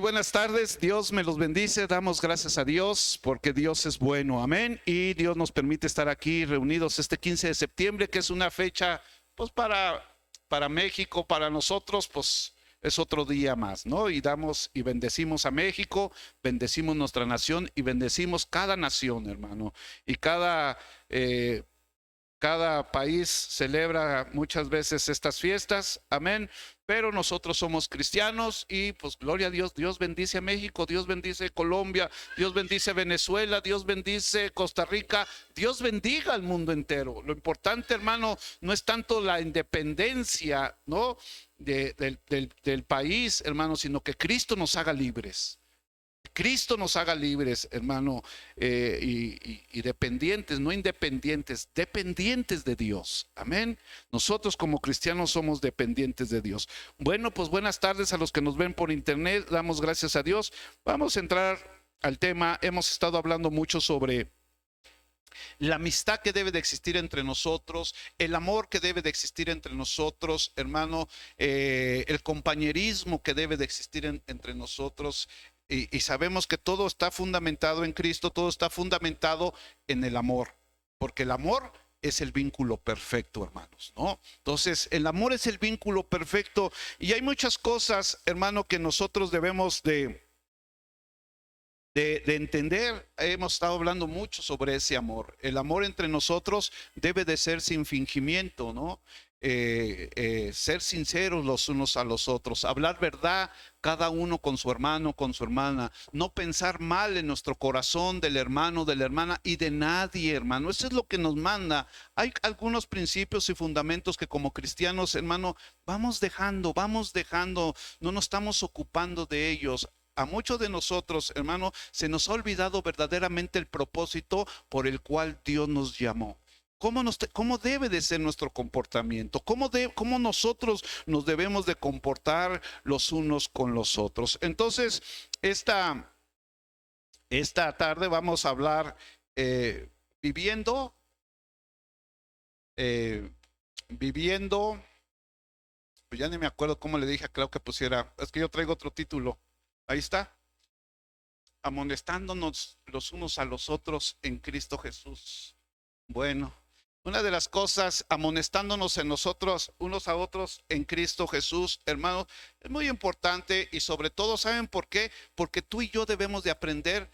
buenas tardes. Dios me los bendice. Damos gracias a Dios porque Dios es bueno. Amén. Y Dios nos permite estar aquí reunidos este 15 de septiembre, que es una fecha, pues para México, para nosotros, pues es otro día más, ¿no? Y damos y bendecimos a México, bendecimos nuestra nación y bendecimos cada nación, hermano. Y cada país celebra muchas veces estas fiestas, amén, pero nosotros somos cristianos y pues gloria a Dios. Dios bendice a México, Dios bendice Colombia, Dios bendice Venezuela, Dios bendice Costa Rica, Dios bendiga al mundo entero. Lo importante, hermano, no es tanto la independencia, ¿no? del país, hermano, sino que Cristo nos haga libres. Cristo nos haga libres, hermano, y dependientes, no independientes, dependientes de Dios. Amén. Nosotros como cristianos somos dependientes de Dios. Bueno, pues buenas tardes a los que nos ven por internet. Damos gracias a Dios. Vamos a entrar al tema. Hemos estado hablando mucho sobre la amistad que debe de existir entre nosotros, el amor que debe de existir entre nosotros, hermano, el compañerismo que debe de existir entre nosotros. Y sabemos que todo está fundamentado en Cristo, todo está fundamentado en el amor, porque el amor es el vínculo perfecto, hermanos, ¿no? Entonces, el amor es el vínculo perfecto y hay muchas cosas, hermano, que nosotros debemos de entender. Hemos estado hablando mucho sobre ese amor. El amor entre nosotros debe de ser sin fingimiento, ¿no? Ser sinceros los unos a los otros, hablar verdad cada uno con su hermano, con su hermana, no pensar mal en nuestro corazón del hermano, de la hermana y de nadie, hermano. Eso es lo que nos manda. Hay algunos principios y fundamentos que como cristianos, hermano, vamos dejando, no nos estamos ocupando de ellos. A muchos de nosotros, hermano, se nos ha olvidado verdaderamente el propósito por el cual Dios nos llamó. ¿Cómo debe de ser nuestro comportamiento? ¿Cómo nosotros nos debemos de comportar los unos con los otros? Entonces, esta tarde vamos a hablar viviendo, pues ya ni me acuerdo cómo le dije, creo que pusiera, es que yo traigo otro título. Ahí está. Amonestándonos los unos a los otros en Cristo Jesús. Bueno, una de las cosas, amonestándonos en nosotros unos a otros en Cristo Jesús, hermanos, es muy importante y sobre todo, ¿saben por qué? Porque tú y yo debemos de aprender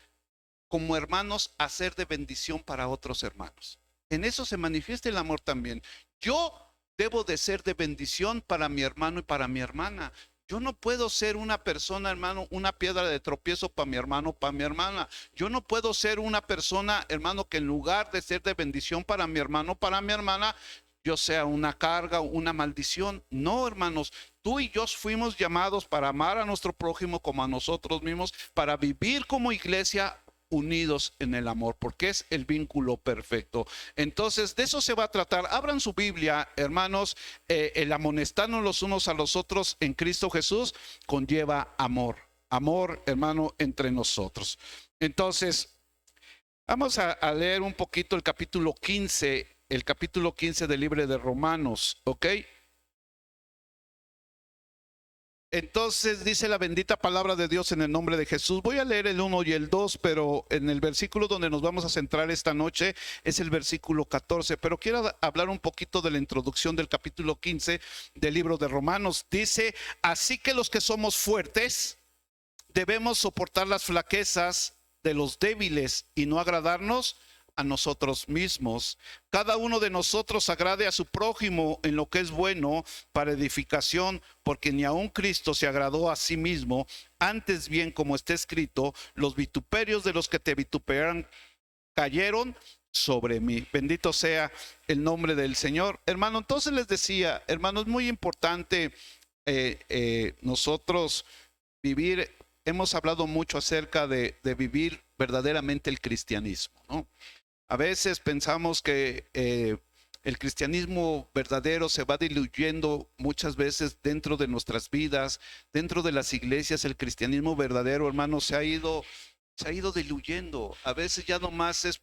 como hermanos a ser de bendición para otros hermanos. En eso se manifiesta el amor también. Yo debo de ser de bendición para mi hermano y para mi hermana. Yo no puedo ser una persona, hermano, una piedra de tropiezo para mi hermano, para mi hermana. Yo no puedo ser una persona, hermano, que en lugar de ser de bendición para mi hermano, para mi hermana, yo sea una carga, una maldición. No, hermanos, tú y yo fuimos llamados para amar a nuestro prójimo como a nosotros mismos, para vivir como iglesia unidos en el amor, porque es el vínculo perfecto. Entonces, de eso se va a tratar. Abran su Biblia, hermanos. El amonestarnos los unos a los otros en Cristo Jesús conlleva amor. Amor, hermano, entre nosotros. Entonces, vamos a leer un poquito el capítulo 15 del libro de Romanos, ¿ok? Entonces dice la bendita palabra de Dios en el nombre de Jesús. Voy a leer el 1 y el 2, pero en el versículo donde nos vamos a centrar esta noche es el versículo 14. Pero quiero hablar un poquito de la introducción del capítulo 15 del libro de Romanos. Dice, así que los que somos fuertes debemos soportar las flaquezas de los débiles y no agradarnos a nosotros mismos. Cada uno de nosotros agrade a su prójimo en lo que es bueno para edificación, porque ni aun Cristo se agradó a sí mismo. Antes bien, como está escrito, los vituperios de los que te vituperan cayeron sobre mí. Bendito sea el nombre del Señor. Hermano, entonces les decía, hermano, es muy importante nosotros vivir. Hemos hablado mucho acerca de vivir verdaderamente el cristianismo, ¿no? A veces pensamos que el cristianismo verdadero se va diluyendo muchas veces dentro de nuestras vidas, dentro de las iglesias. El cristianismo verdadero, hermano, se ha ido diluyendo. A veces ya nomás es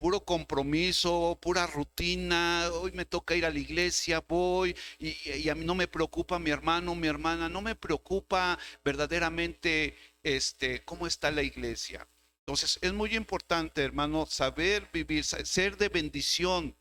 puro compromiso, pura rutina. Hoy me toca ir a la iglesia, voy y a mí no me preocupa mi hermano, mi hermana, no me preocupa verdaderamente cómo está la iglesia. Entonces es muy importante, hermano, saber vivir, ser de bendición.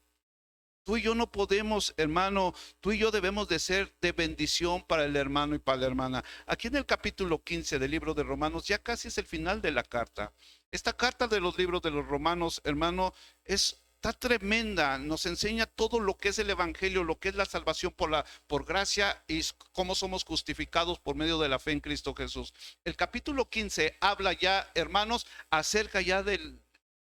Tú y yo no podemos, hermano, tú y yo debemos de ser de bendición para el hermano y para la hermana. Aquí en el capítulo 15 del libro de Romanos, ya casi es el final de la carta. Esta carta de los libros de los Romanos, hermano, está tremenda. Nos enseña todo lo que es el evangelio, lo que es la salvación por gracia y cómo somos justificados por medio de la fe en Cristo Jesús. El capítulo 15 habla ya, hermanos, acerca ya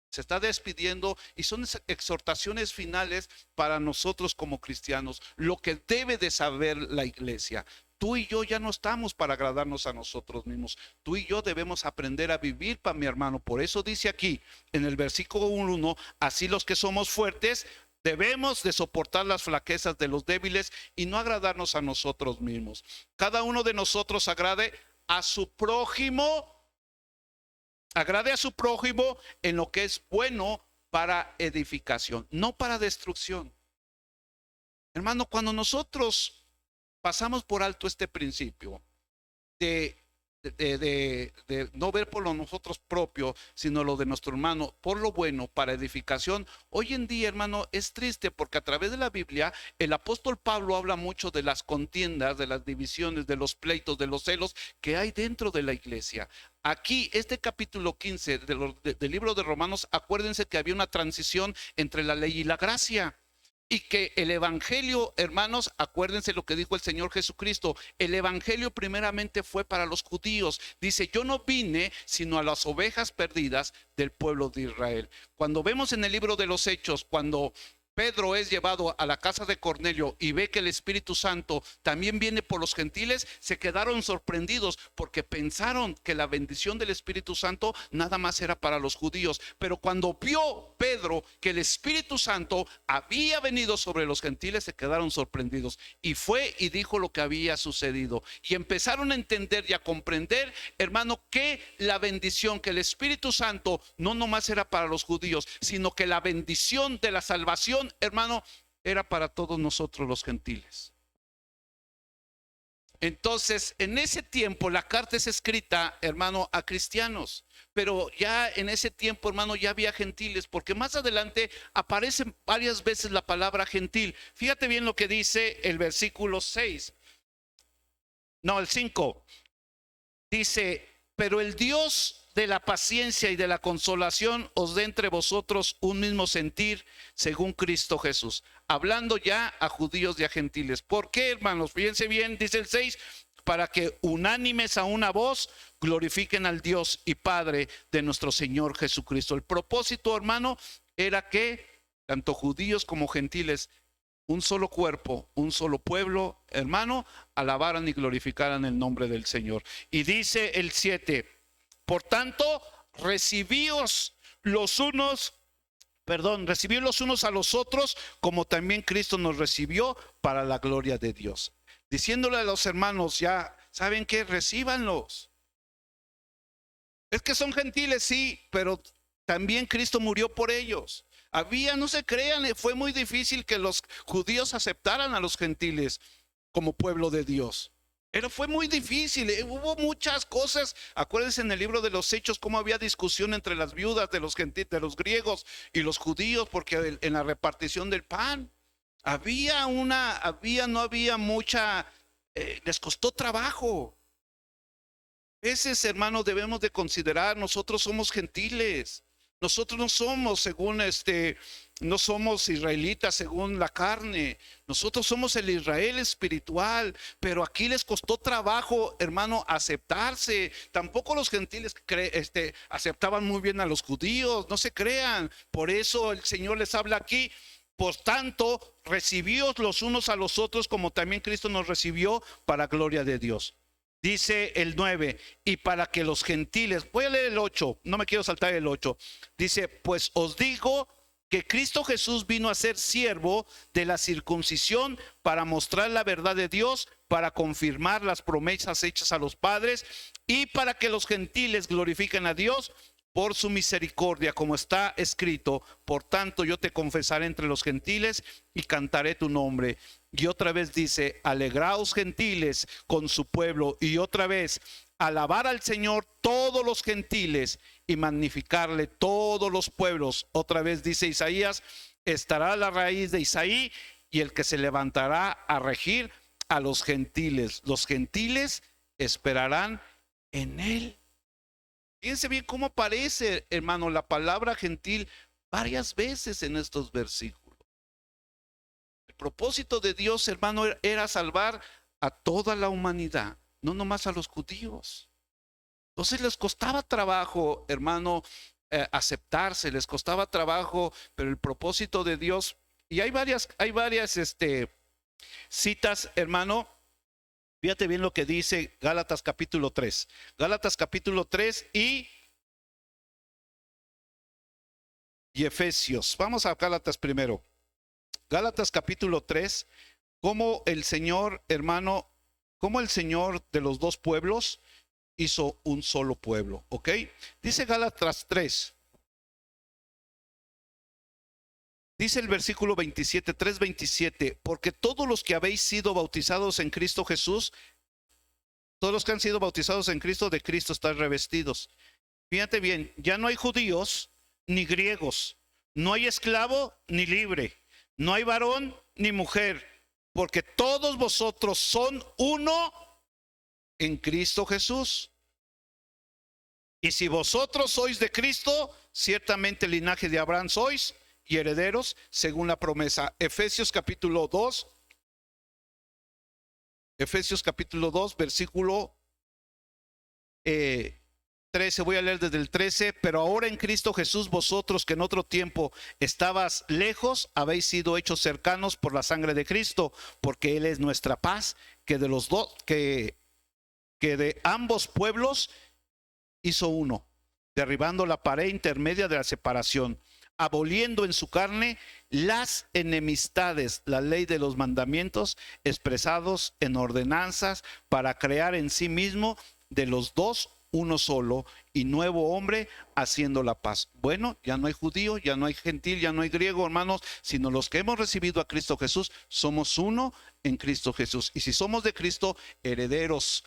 se está despidiendo y son exhortaciones finales para nosotros como cristianos, lo que debe de saber la iglesia. Tú y yo ya no estamos para agradarnos a nosotros mismos. Tú y yo debemos aprender a vivir para mi hermano. Por eso dice aquí en el versículo 1, así los que somos fuertes debemos de soportar las flaquezas de los débiles y no agradarnos a nosotros mismos. Cada uno de nosotros agrade a su prójimo en lo que es bueno para edificación, no para destrucción. Hermano, cuando nosotros pasamos por alto este principio de no ver por lo nosotros propios, sino lo de nuestro hermano, por lo bueno, para edificación. Hoy en día, hermano, es triste porque a través de la Biblia, el apóstol Pablo habla mucho de las contiendas, de las divisiones, de los pleitos, de los celos que hay dentro de la iglesia. Aquí, este capítulo 15 del libro de Romanos, acuérdense que había una transición entre la ley y la gracia. Y que el evangelio, hermanos, acuérdense lo que dijo el Señor Jesucristo, el evangelio primeramente fue para los judíos. Dice, yo no vine sino a las ovejas perdidas del pueblo de Israel. Cuando vemos en el libro de los Hechos, cuando Pedro es llevado a la casa de Cornelio y ve que el Espíritu Santo también viene por los gentiles, se quedaron sorprendidos porque pensaron que la bendición del Espíritu Santo nada más era para los judíos. Pero cuando vio Pedro que el Espíritu Santo había venido sobre los gentiles, se quedaron sorprendidos y fue y dijo lo que había sucedido. Y empezaron a entender y a comprender, hermano, que la bendición, que el Espíritu Santo no nomás era para los judíos, sino que la bendición de la salvación, hermano, era para todos nosotros los gentiles. Entonces, en ese tiempo la carta es escrita, hermano, a cristianos, pero ya en ese tiempo, hermano, ya había gentiles, porque más adelante aparece varias veces la palabra gentil. Fíjate bien lo que dice el versículo 6. No, el 5. Dice, pero el Dios de la paciencia y de la consolación os dé entre vosotros un mismo sentir según Cristo Jesús. Hablando ya a judíos y a gentiles. ¿Por qué, hermanos? Fíjense bien, dice el 6, para que unánimes a una voz glorifiquen al Dios y Padre de nuestro Señor Jesucristo. El propósito, hermano, era que tanto judíos como gentiles, un solo cuerpo, un solo pueblo, hermano, alabaran y glorificaran el nombre del Señor. Y dice el 7, por tanto, recibíos los unos a los otros, como también Cristo nos recibió para la gloria de Dios. Diciéndole a los hermanos, ya saben que recíbanlos. Es que son gentiles, sí, pero también Cristo murió por ellos. No se crean, fue muy difícil que los judíos aceptaran a los gentiles como pueblo de Dios. Pero fue muy difícil, hubo muchas cosas. Acuérdense en el libro de los Hechos cómo había discusión entre las viudas de los griegos y los judíos, porque en la repartición del pan no había mucha, les costó trabajo. Ese, hermano, debemos de considerar, nosotros somos gentiles. Nosotros no somos no somos israelitas según la carne. Nosotros somos el Israel espiritual, pero aquí les costó trabajo, hermano, aceptarse. Tampoco los gentiles aceptaban muy bien a los judíos, no se crean. Por eso el Señor les habla aquí. Por tanto, recibíos los unos a los otros como también Cristo nos recibió para gloria de Dios. Dice el 9, y para que los gentiles, voy a leer el 8, no me quiero saltar el 8. Dice, pues os digo que Cristo Jesús vino a ser siervo de la circuncisión para mostrar la verdad de Dios, para confirmar las promesas hechas a los padres y para que los gentiles glorifiquen a Dios por su misericordia, como está escrito. Por tanto, yo te confesaré entre los gentiles y cantaré tu nombre. Y otra vez dice, alegraos gentiles con su pueblo. Y otra vez, alabar al Señor todos los gentiles y magnificarle todos los pueblos. Otra vez dice Isaías, estará la raíz de Isaí y el que se levantará a regir a los gentiles. Los gentiles esperarán en él. Fíjense bien cómo aparece, hermano, la palabra gentil varias veces en estos versículos. El propósito de Dios, hermano, era salvar a toda la humanidad, no nomás a los judíos. Entonces les costaba trabajo, hermano, aceptarse, les costaba trabajo, pero el propósito de Dios, y hay varias citas, hermano. Fíjate bien lo que dice Gálatas capítulo 3. Gálatas capítulo 3 y Efesios. Vamos a Gálatas primero. Gálatas capítulo 3. Cómo el Señor, hermano, cómo el Señor de los dos pueblos hizo un solo pueblo. ¿Ok? Dice Gálatas 3. Dice el versículo 27, 3:27, porque todos los que habéis sido bautizados en Cristo Jesús, todos los que han sido bautizados en Cristo, de Cristo están revestidos. Fíjate bien, ya no hay judíos ni griegos, no hay esclavo ni libre, no hay varón ni mujer, porque todos vosotros son uno en Cristo Jesús. Y si vosotros sois de Cristo, ciertamente el linaje de Abraham sois y herederos según la promesa. Efesios capítulo 2. Efesios capítulo 2, versículo 13. Voy a leer desde el 13. Pero ahora en Cristo Jesús, vosotros que en otro tiempo estabas lejos, habéis sido hechos cercanos por la sangre de Cristo, porque Él es nuestra paz, que de los dos, que de ambos pueblos hizo uno, derribando la pared intermedia de la separación, aboliendo en su carne las enemistades, la ley de los mandamientos expresados en ordenanzas, para crear en sí mismo de los dos uno solo y nuevo hombre, haciendo la paz. Bueno, ya no hay judío, ya no hay gentil, ya no hay griego, hermanos, sino los que hemos recibido a Cristo Jesús, somos uno en Cristo Jesús. Y si somos de Cristo, herederos,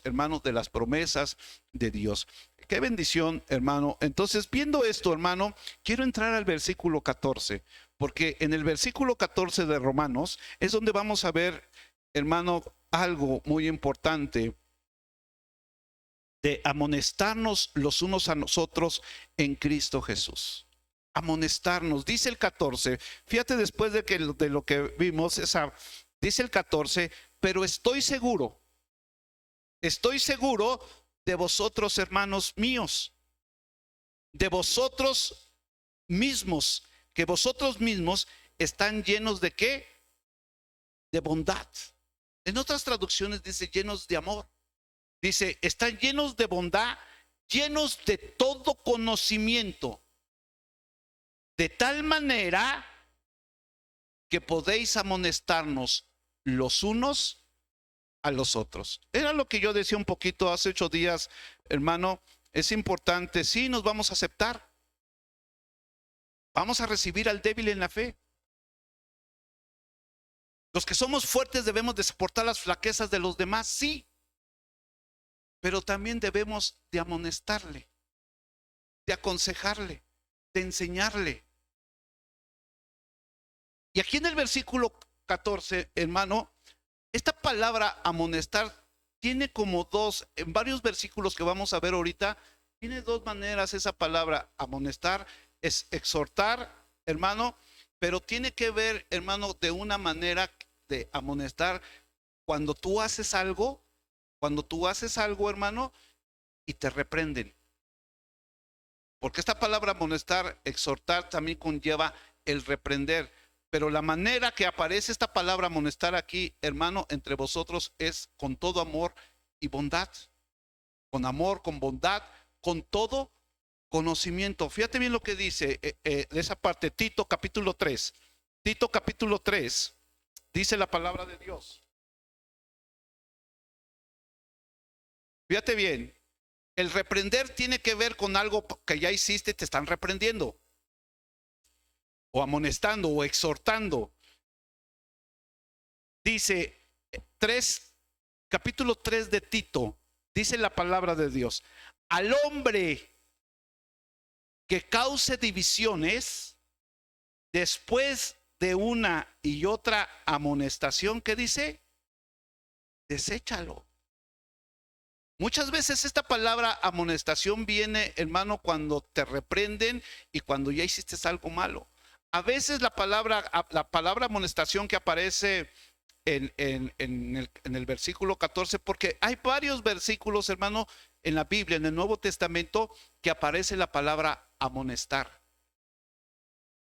hermanos, de las promesas de Dios. Qué bendición, hermano. Entonces, viendo esto, hermano, quiero entrar al versículo 14, porque en el versículo 14 de Romanos es donde vamos a ver, hermano, algo muy importante de amonestarnos los unos a nosotros en Cristo Jesús. Amonestarnos, dice el 14, fíjate después de lo que vimos, dice el 14, pero estoy seguro de vosotros, hermanos míos, de vosotros mismos, que vosotros mismos están llenos de ¿qué? De bondad. En otras traducciones dice llenos de amor. Dice, están llenos de bondad, llenos de todo conocimiento, de tal manera que podéis amonestarnos los unos a los otros. Era lo que yo decía un poquito hace 8 días, hermano. Es importante, sí, nos vamos a aceptar. Vamos a recibir al débil en la fe. Los que somos fuertes debemos de soportar las flaquezas de los demás, sí. Pero también debemos de amonestarle, de aconsejarle, de enseñarle. Y aquí en el versículo 14, hermano, esta palabra amonestar tiene como dos, en varios versículos que vamos a ver ahorita, tiene dos maneras esa palabra. Amonestar es exhortar, hermano, pero tiene que ver, hermano, de una manera de amonestar cuando tú haces algo, hermano, y te reprenden. Porque esta palabra amonestar, exhortar, también conlleva el reprender. Pero la manera que aparece esta palabra amonestar aquí, hermano, entre vosotros es con todo amor y bondad. Con amor, con bondad, con todo conocimiento. Fíjate bien lo que dice de esa parte, Tito capítulo 3. Tito capítulo 3, dice la palabra de Dios. Fíjate bien, El reprender tiene que ver con algo que ya hiciste, te están reprendiendo, o amonestando, o exhortando. Dice capítulo 3 de Tito, dice la palabra de Dios: al hombre que cause divisiones después de una y otra amonestación, ¿qué dice? Deséchalo. Muchas veces esta palabra amonestación viene, hermano, cuando te reprenden y cuando ya hiciste algo malo. A veces la palabra amonestación que aparece en el versículo 14, porque hay varios versículos, hermano, en la Biblia, en el Nuevo Testamento, que aparece la palabra amonestar.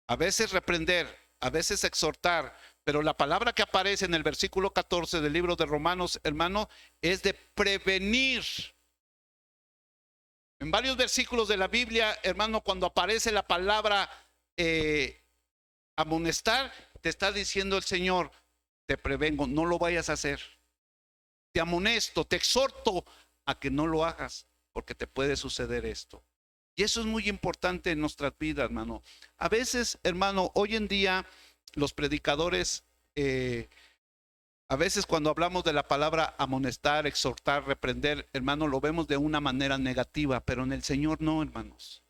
A veces reprender, a veces exhortar, pero la palabra que aparece en el versículo 14 del libro de Romanos, hermano, es de prevenir. En varios versículos de la Biblia, hermano, cuando aparece la palabra amonestar, te está diciendo el Señor: te prevengo, no lo vayas a hacer. Te amonesto, te exhorto a que no lo hagas, porque te puede suceder esto. Y eso es muy importante en nuestras vidas, hermano. A veces, hermano, hoy en día los predicadores, a veces cuando hablamos de la palabra amonestar, exhortar, reprender, hermano, lo vemos de una manera negativa, pero en el Señor no, hermanos.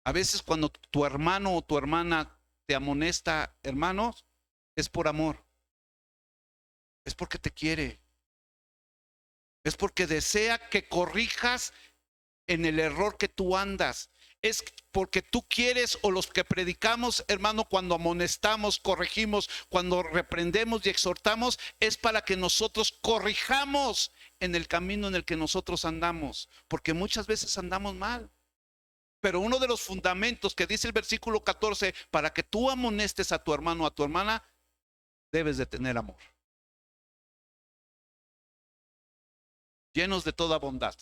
A veces cuando tu hermano o tu hermana te amonesta, hermanos, es por amor. Es porque te quiere. Es porque desea que corrijas en el error que tú andas. Es porque tú quieres, o los que predicamos, hermano, cuando amonestamos, corregimos, cuando reprendemos y exhortamos, es para que nosotros corrijamos en el camino en el que nosotros andamos, porque muchas veces andamos mal. Pero uno de los fundamentos que dice el versículo 14, para que tú amonestes a tu hermano o a tu hermana, debes de tener amor, llenos de toda bondad.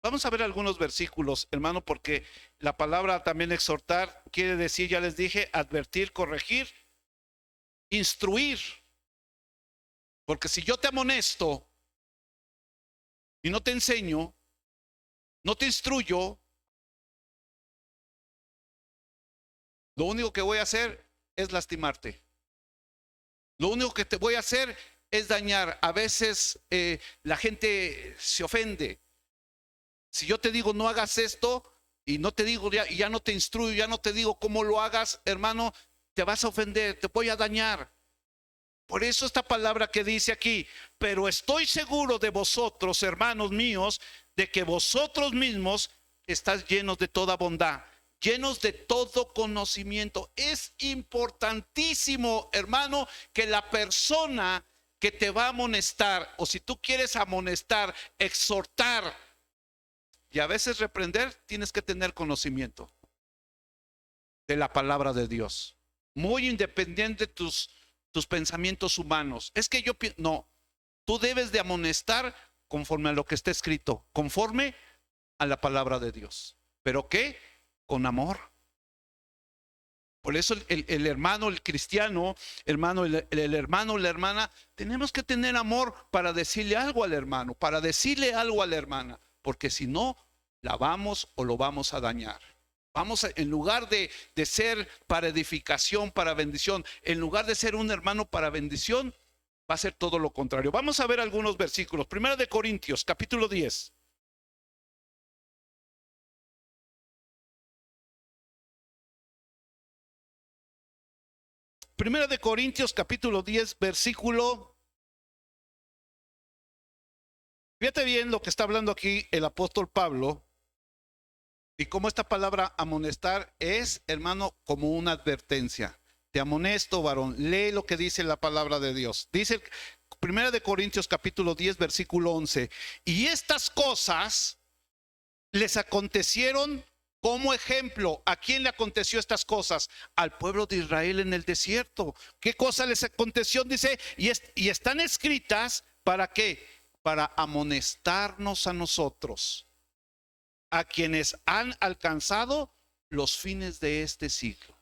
Vamos a ver algunos versículos, hermano, porque la palabra también exhortar quiere decir, ya les dije, advertir, corregir, instruir. Porque si yo te amonesto y no te enseño, no te instruyo, lo único que voy a hacer es lastimarte. Lo único que te voy a hacer es dañar. A veces la gente se ofende. Si yo te digo no hagas esto y no te digo ya no te instruyo, ya no te digo cómo lo hagas, hermano, te vas a ofender, te voy a dañar. Por eso esta palabra que dice aquí: pero estoy seguro de vosotros, hermanos míos, de que vosotros mismos estáis llenos de toda bondad, llenos de todo conocimiento. Es importantísimo, hermano, que la persona que te va a amonestar, o si tú quieres amonestar, exhortar y a veces reprender, tienes que tener conocimiento de la palabra de Dios, muy independiente de tus pensamientos humanos. Es que no, tú debes de amonestar conforme a lo que está escrito, conforme a la palabra de Dios. ¿Pero qué? Con amor. Por eso el hermano, el cristiano, hermano, el hermano, la hermana, tenemos que tener amor para decirle algo al hermano, para decirle algo a la hermana, porque si no, la vamos o lo vamos a dañar. En lugar de ser para edificación, para bendición, en lugar de ser un hermano para bendición, va a ser todo lo contrario. Vamos a ver algunos versículos. Primera de Corintios, capítulo 10. Primera de Corintios, capítulo 10, versículo. Fíjate bien lo que está hablando aquí el apóstol Pablo y cómo esta palabra amonestar es, hermano, como una advertencia. Te amonesto, varón, lee lo que dice la palabra de Dios. Dice Primera de Corintios capítulo 10, versículo 11. Y estas cosas les acontecieron como ejemplo. ¿A quién le aconteció estas cosas? Al pueblo de Israel en el desierto. ¿Qué cosa les aconteció? Dice, y están escritas, ¿para qué? Para amonestarnos a nosotros, a quienes han alcanzado los fines de este siglo.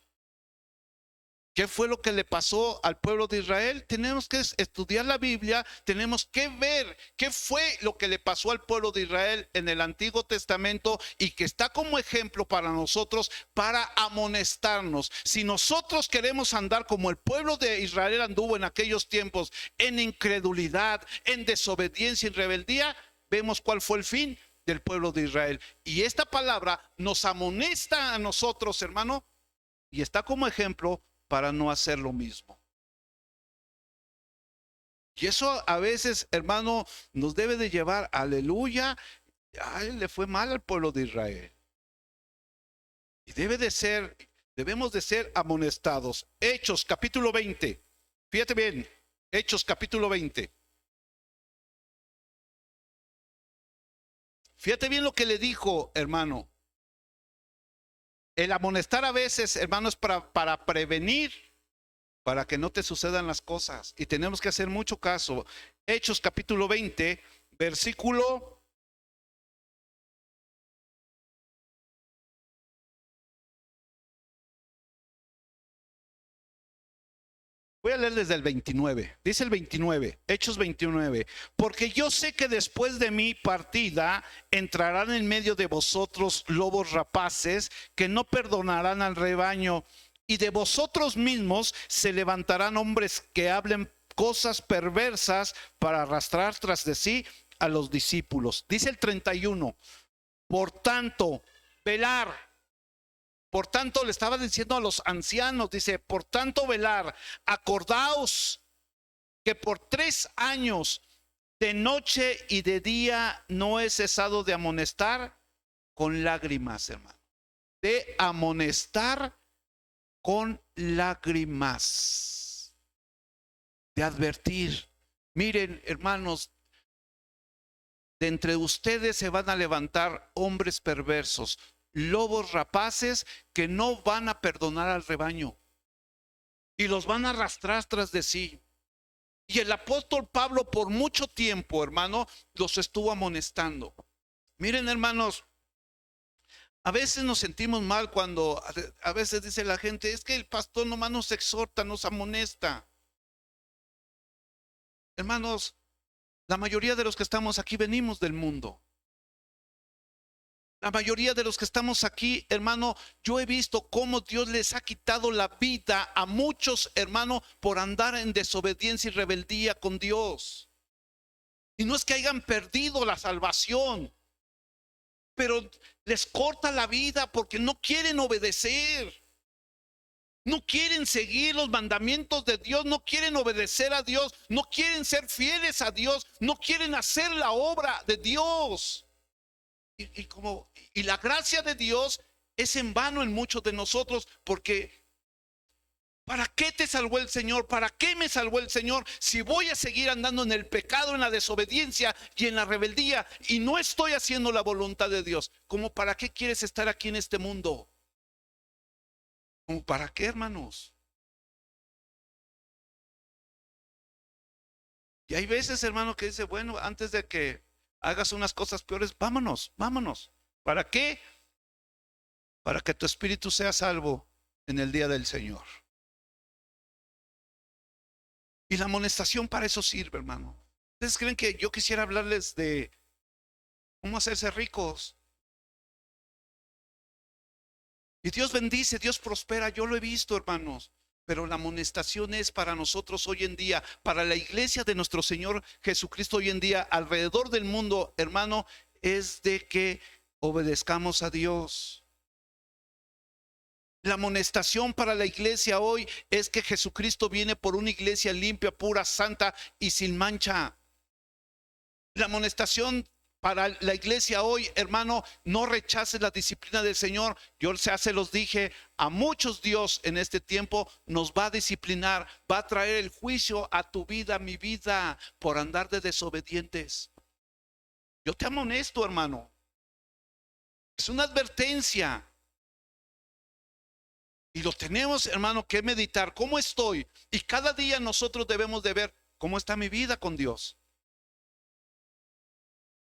¿Qué fue lo que le pasó al pueblo de Israel? Tenemos que estudiar la Biblia, tenemos que ver qué fue lo que le pasó al pueblo de Israel en el Antiguo Testamento y que está como ejemplo para nosotros para amonestarnos. Si nosotros queremos andar como el pueblo de Israel anduvo en aquellos tiempos, en incredulidad, en desobediencia, en rebeldía, vemos cuál fue el fin del pueblo de Israel. Y esta palabra nos amonesta a nosotros, hermano, y está como ejemplo para no hacer lo mismo. Y eso a veces, hermano, nos debe de llevar, aleluya, ay, le fue mal al pueblo de Israel. Y debemos de ser amonestados. Hechos capítulo 20. Fíjate bien, Hechos capítulo 20. Fíjate bien lo que le dijo, hermano. El amonestar a veces, hermano, es para prevenir, para que no te sucedan las cosas. Y tenemos que hacer mucho caso. Hechos capítulo 20, versículo. Voy a leer desde el 29. Dice el 29, Hechos 29. Porque yo sé que después de mi partida entrarán en medio de vosotros lobos rapaces que no perdonarán al rebaño. Y de vosotros mismos se levantarán hombres que hablen cosas perversas para arrastrar tras de sí a los discípulos. Dice el 31. Por tanto, velar. Por tanto, le estaba diciendo a los ancianos, dice, por tanto, velar, acordaos que por 3 años, de noche y de día, no he cesado de amonestar con lágrimas, hermano. De amonestar con lágrimas. De advertir. Miren, hermanos, de entre ustedes se van a levantar hombres perversos, lobos rapaces que no van a perdonar al rebaño y los van a arrastrar tras de sí. Y el apóstol Pablo por mucho tiempo, hermano, los estuvo amonestando. Miren, hermanos, a veces nos sentimos mal cuando a veces dice la gente, es que el pastor nomás nos exhorta, nos amonesta. Hermanos, la mayoría de los que estamos aquí venimos del mundo. La mayoría de los que estamos aquí, hermano, yo he visto cómo Dios les ha quitado la vida a muchos, hermano, por andar en desobediencia y rebeldía con Dios. Y no es que hayan perdido la salvación, pero les corta la vida porque no quieren obedecer. No quieren seguir los mandamientos de Dios, no quieren obedecer a Dios, no quieren ser fieles a Dios, no quieren hacer la obra de Dios. Y la gracia de Dios es en vano en muchos de nosotros, porque ¿para qué te salvó el Señor? ¿Para qué me salvó el Señor si voy a seguir andando en el pecado, en la desobediencia y en la rebeldía y no estoy haciendo la voluntad de Dios? ¿Cómo para qué quieres estar aquí en este mundo? ¿Cómo para qué, hermanos? Y hay veces, hermano, que dice, bueno, antes de que hagas unas cosas peores, vámonos, vámonos. ¿Para qué? Para que tu espíritu sea salvo en el día del Señor. Y la amonestación para eso sirve, hermano. ¿Ustedes creen que yo quisiera hablarles de cómo hacerse ricos? Y Dios bendice, Dios prospera, yo lo he visto, hermanos. Pero la amonestación es para nosotros hoy en día, para la iglesia de nuestro Señor Jesucristo hoy en día, alrededor del mundo, hermano, es de que obedezcamos a Dios. La amonestación para la iglesia hoy es que Jesucristo viene por una iglesia limpia, pura, santa y sin mancha. La amonestación para la iglesia hoy, hermano, no rechaces la disciplina del Señor. Yo ya se los dije, a muchos Dios en este tiempo nos va a disciplinar, va a traer el juicio a tu vida, a mi vida, por andar de desobedientes. Yo te amonesto, hermano. Es una advertencia. Y lo tenemos, hermano, que meditar. ¿Cómo estoy? Y cada día nosotros debemos de ver cómo está mi vida con Dios.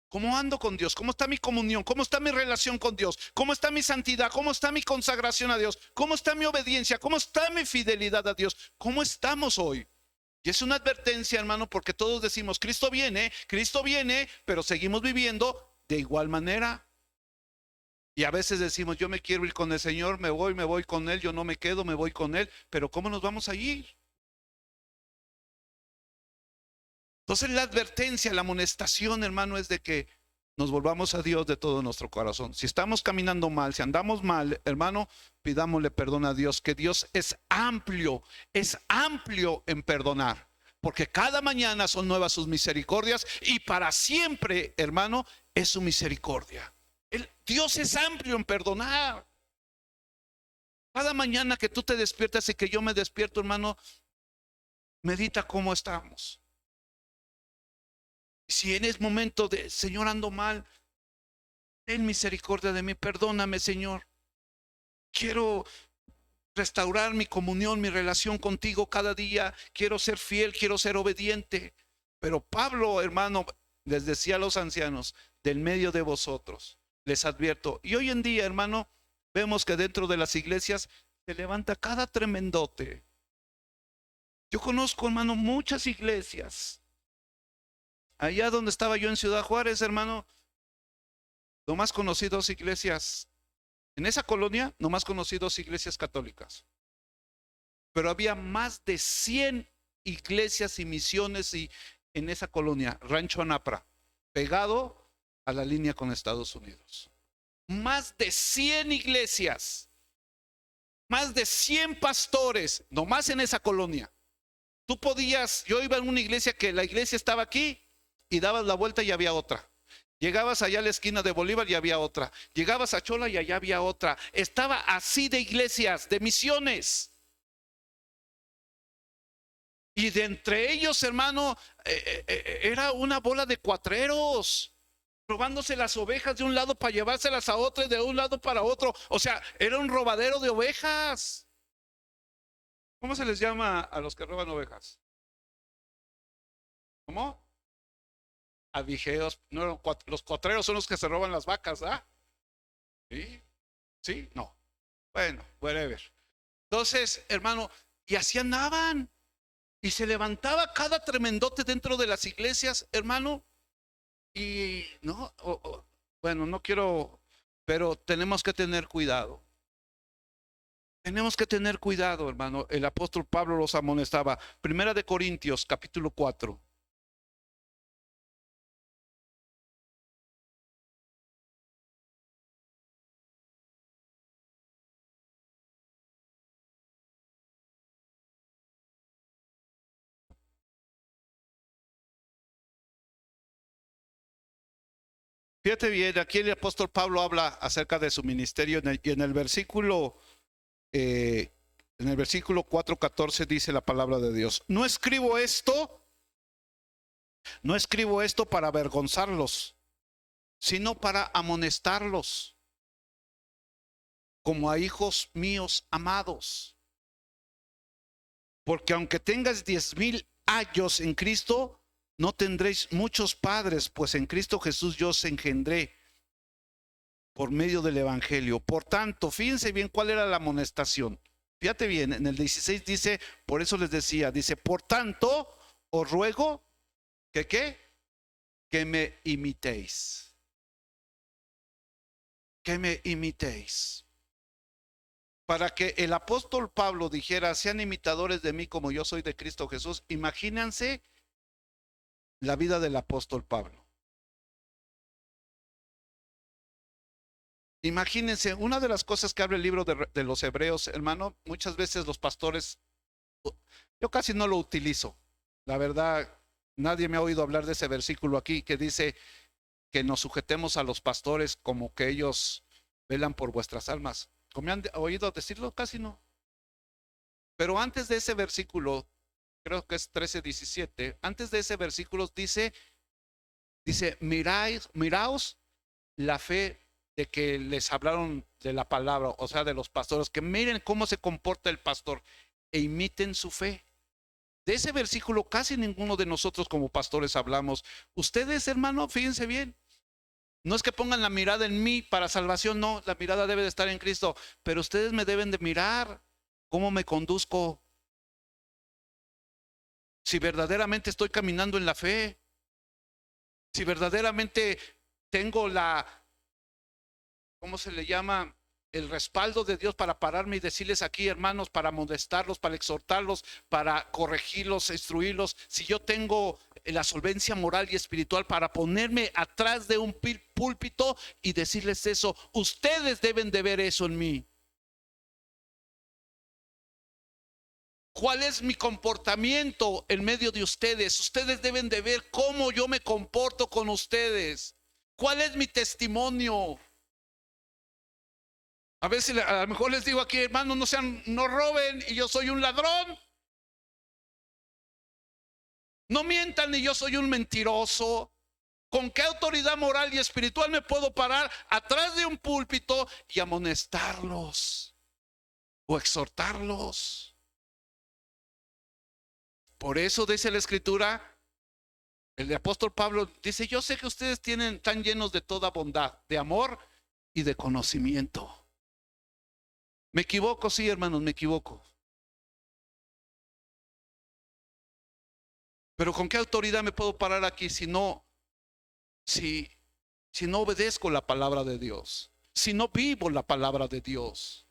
¿Cómo ando con Dios? ¿Cómo está mi comunión? ¿Cómo está mi relación con Dios? ¿Cómo está mi santidad? ¿Cómo está mi consagración a Dios? ¿Cómo está mi obediencia? ¿Cómo está mi fidelidad a Dios? ¿Cómo estamos hoy? Y es una advertencia, hermano, porque todos decimos, Cristo viene, pero seguimos viviendo de igual manera. Y a veces decimos, yo me quiero ir con el Señor, me voy con Él, yo no me quedo, me voy con Él, pero ¿cómo nos vamos a ir? Entonces la advertencia, la amonestación, hermano, es de que nos volvamos a Dios de todo nuestro corazón. Si estamos caminando mal, si andamos mal, hermano, pidámosle perdón a Dios, que Dios es amplio en perdonar, porque cada mañana son nuevas sus misericordias y para siempre, hermano, es su misericordia. Dios es amplio en perdonar. Cada mañana que tú te despiertas y que yo me despierto, hermano, medita cómo estamos. Si en ese momento de, Señor, ando mal, ten misericordia de mí, perdóname, Señor. Quiero restaurar mi comunión, mi relación contigo cada día. Quiero ser fiel, quiero ser obediente. Pero Pablo, hermano, les decía a los ancianos, del medio de vosotros, les advierto. Y hoy en día, hermano, vemos que dentro de las iglesias se levanta cada tremendote. Yo conozco, hermano, muchas iglesias. Allá donde estaba yo en Ciudad Juárez, hermano, nomás conocí dos iglesias. En esa colonia, nomás conocí dos iglesias católicas. Pero había más de 100 iglesias y misiones en esa colonia, Rancho Anapra, pegado a la línea con Estados Unidos. Más de 100 iglesias, más de 100 pastores, nomás en esa colonia. Tú podías, yo iba en una iglesia que la iglesia estaba aquí y dabas la vuelta y había otra. Llegabas allá a la esquina de Bolívar y había otra. Llegabas a Chola y allá había otra. Estaba así de iglesias, de misiones. Y de entre ellos, hermano, era una bola de cuatreros, robándose las ovejas de un lado para llevárselas a otro y de un lado para otro. O sea, era un robadero de ovejas. ¿Cómo se les llama a los que roban ovejas? ¿Cómo? Abigeos. No, los cuatreros son los que se roban las vacas, ¿ah? ¿Sí? ¿Sí? No. Bueno, whatever. Entonces, hermano, y así andaban. Y se levantaba cada tremendote dentro de las iglesias, hermano. Y no, bueno, no quiero, pero tenemos que tener cuidado. Tenemos que tener cuidado, hermano. El apóstol Pablo los amonestaba. Primera de Corintios, capítulo 4. Fíjate bien, aquí el apóstol Pablo habla acerca de su ministerio y eh, en el versículo 4:14 dice la palabra de Dios. No escribo esto para avergonzarlos, sino para amonestarlos como a hijos míos amados. Porque aunque tengas 10,000 años en Cristo, no tendréis muchos padres, pues en Cristo Jesús yo os engendré por medio del Evangelio. Por tanto, fíjense bien cuál era la amonestación. Fíjate bien, en el 16 dice, por eso les decía, dice, por tanto, os ruego que ¿qué? Que me imitéis. Que me imitéis. Para que el apóstol Pablo dijera, sean imitadores de mí como yo soy de Cristo Jesús, imagínense la vida del apóstol Pablo. Imagínense, una de las cosas que abre el libro de los Hebreos, hermano, muchas veces los pastores, yo casi no lo utilizo. La verdad, nadie me ha oído hablar de ese versículo aquí que dice que nos sujetemos a los pastores como que ellos velan por vuestras almas. ¿Me han oído decirlo? Casi no. Pero antes de ese versículo, creo que es 13:17, antes de ese versículo dice, miraos la fe de que les hablaron de la palabra, o sea, de los pastores, que miren cómo se comporta el pastor e imiten su fe. De ese versículo casi ninguno de nosotros como pastores hablamos. Ustedes, hermano, fíjense bien, No es que pongan la mirada en mí para salvación, no, la mirada debe de estar en Cristo, pero ustedes me deben de mirar cómo me conduzco, si verdaderamente estoy caminando en la fe, si verdaderamente tengo la, ¿cómo se le llama? El respaldo de Dios para pararme y decirles aquí, hermanos, para amonestarlos, para exhortarlos, para corregirlos, instruirlos. Si yo tengo la solvencia moral y espiritual para ponerme atrás de un púlpito y decirles eso, ustedes deben de ver eso en mí. ¿Cuál es mi comportamiento en medio de ustedes? Ustedes deben de ver cómo yo me comporto con ustedes. ¿Cuál es mi testimonio? A veces a lo mejor les digo aquí, hermanos, no roben y yo soy un ladrón. No mientan y yo soy un mentiroso. ¿Con qué autoridad moral y espiritual me puedo parar atrás de un púlpito y amonestarlos o exhortarlos? Por eso dice la Escritura, el apóstol Pablo dice, yo sé que ustedes están llenos de toda bondad, de amor y de conocimiento. Me equivoco, sí, hermanos, me equivoco. Pero ¿con qué autoridad me puedo parar aquí si no obedezco la palabra de Dios? Si no vivo la palabra de Dios.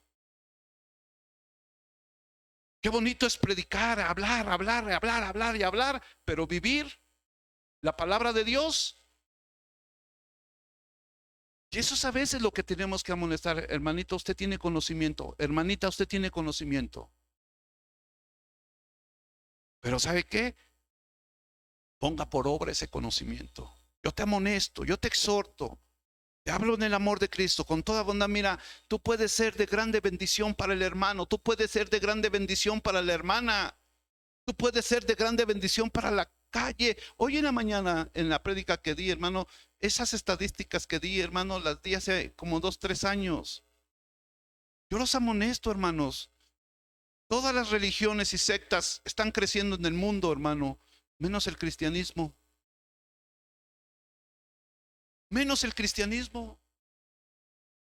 Qué bonito es predicar, hablar, pero vivir la palabra de Dios. Y eso es a veces lo que tenemos que amonestar. Hermanito, usted tiene conocimiento. Hermanita, usted tiene conocimiento. Pero ¿sabe qué? Ponga por obra ese conocimiento. Yo te amonesto, yo te exhorto. Te hablo en el amor de Cristo, con toda bondad. Mira, tú puedes ser de grande bendición para el hermano. Tú puedes ser de grande bendición para la hermana. Tú puedes ser de grande bendición para la calle. Hoy en la mañana, en la prédica que di, hermano, esas estadísticas que di, hermano, las di hace como 2, 3 años. Yo los amonesto, hermanos. Todas las religiones y sectas están creciendo en el mundo, hermano, menos el cristianismo. Menos el cristianismo.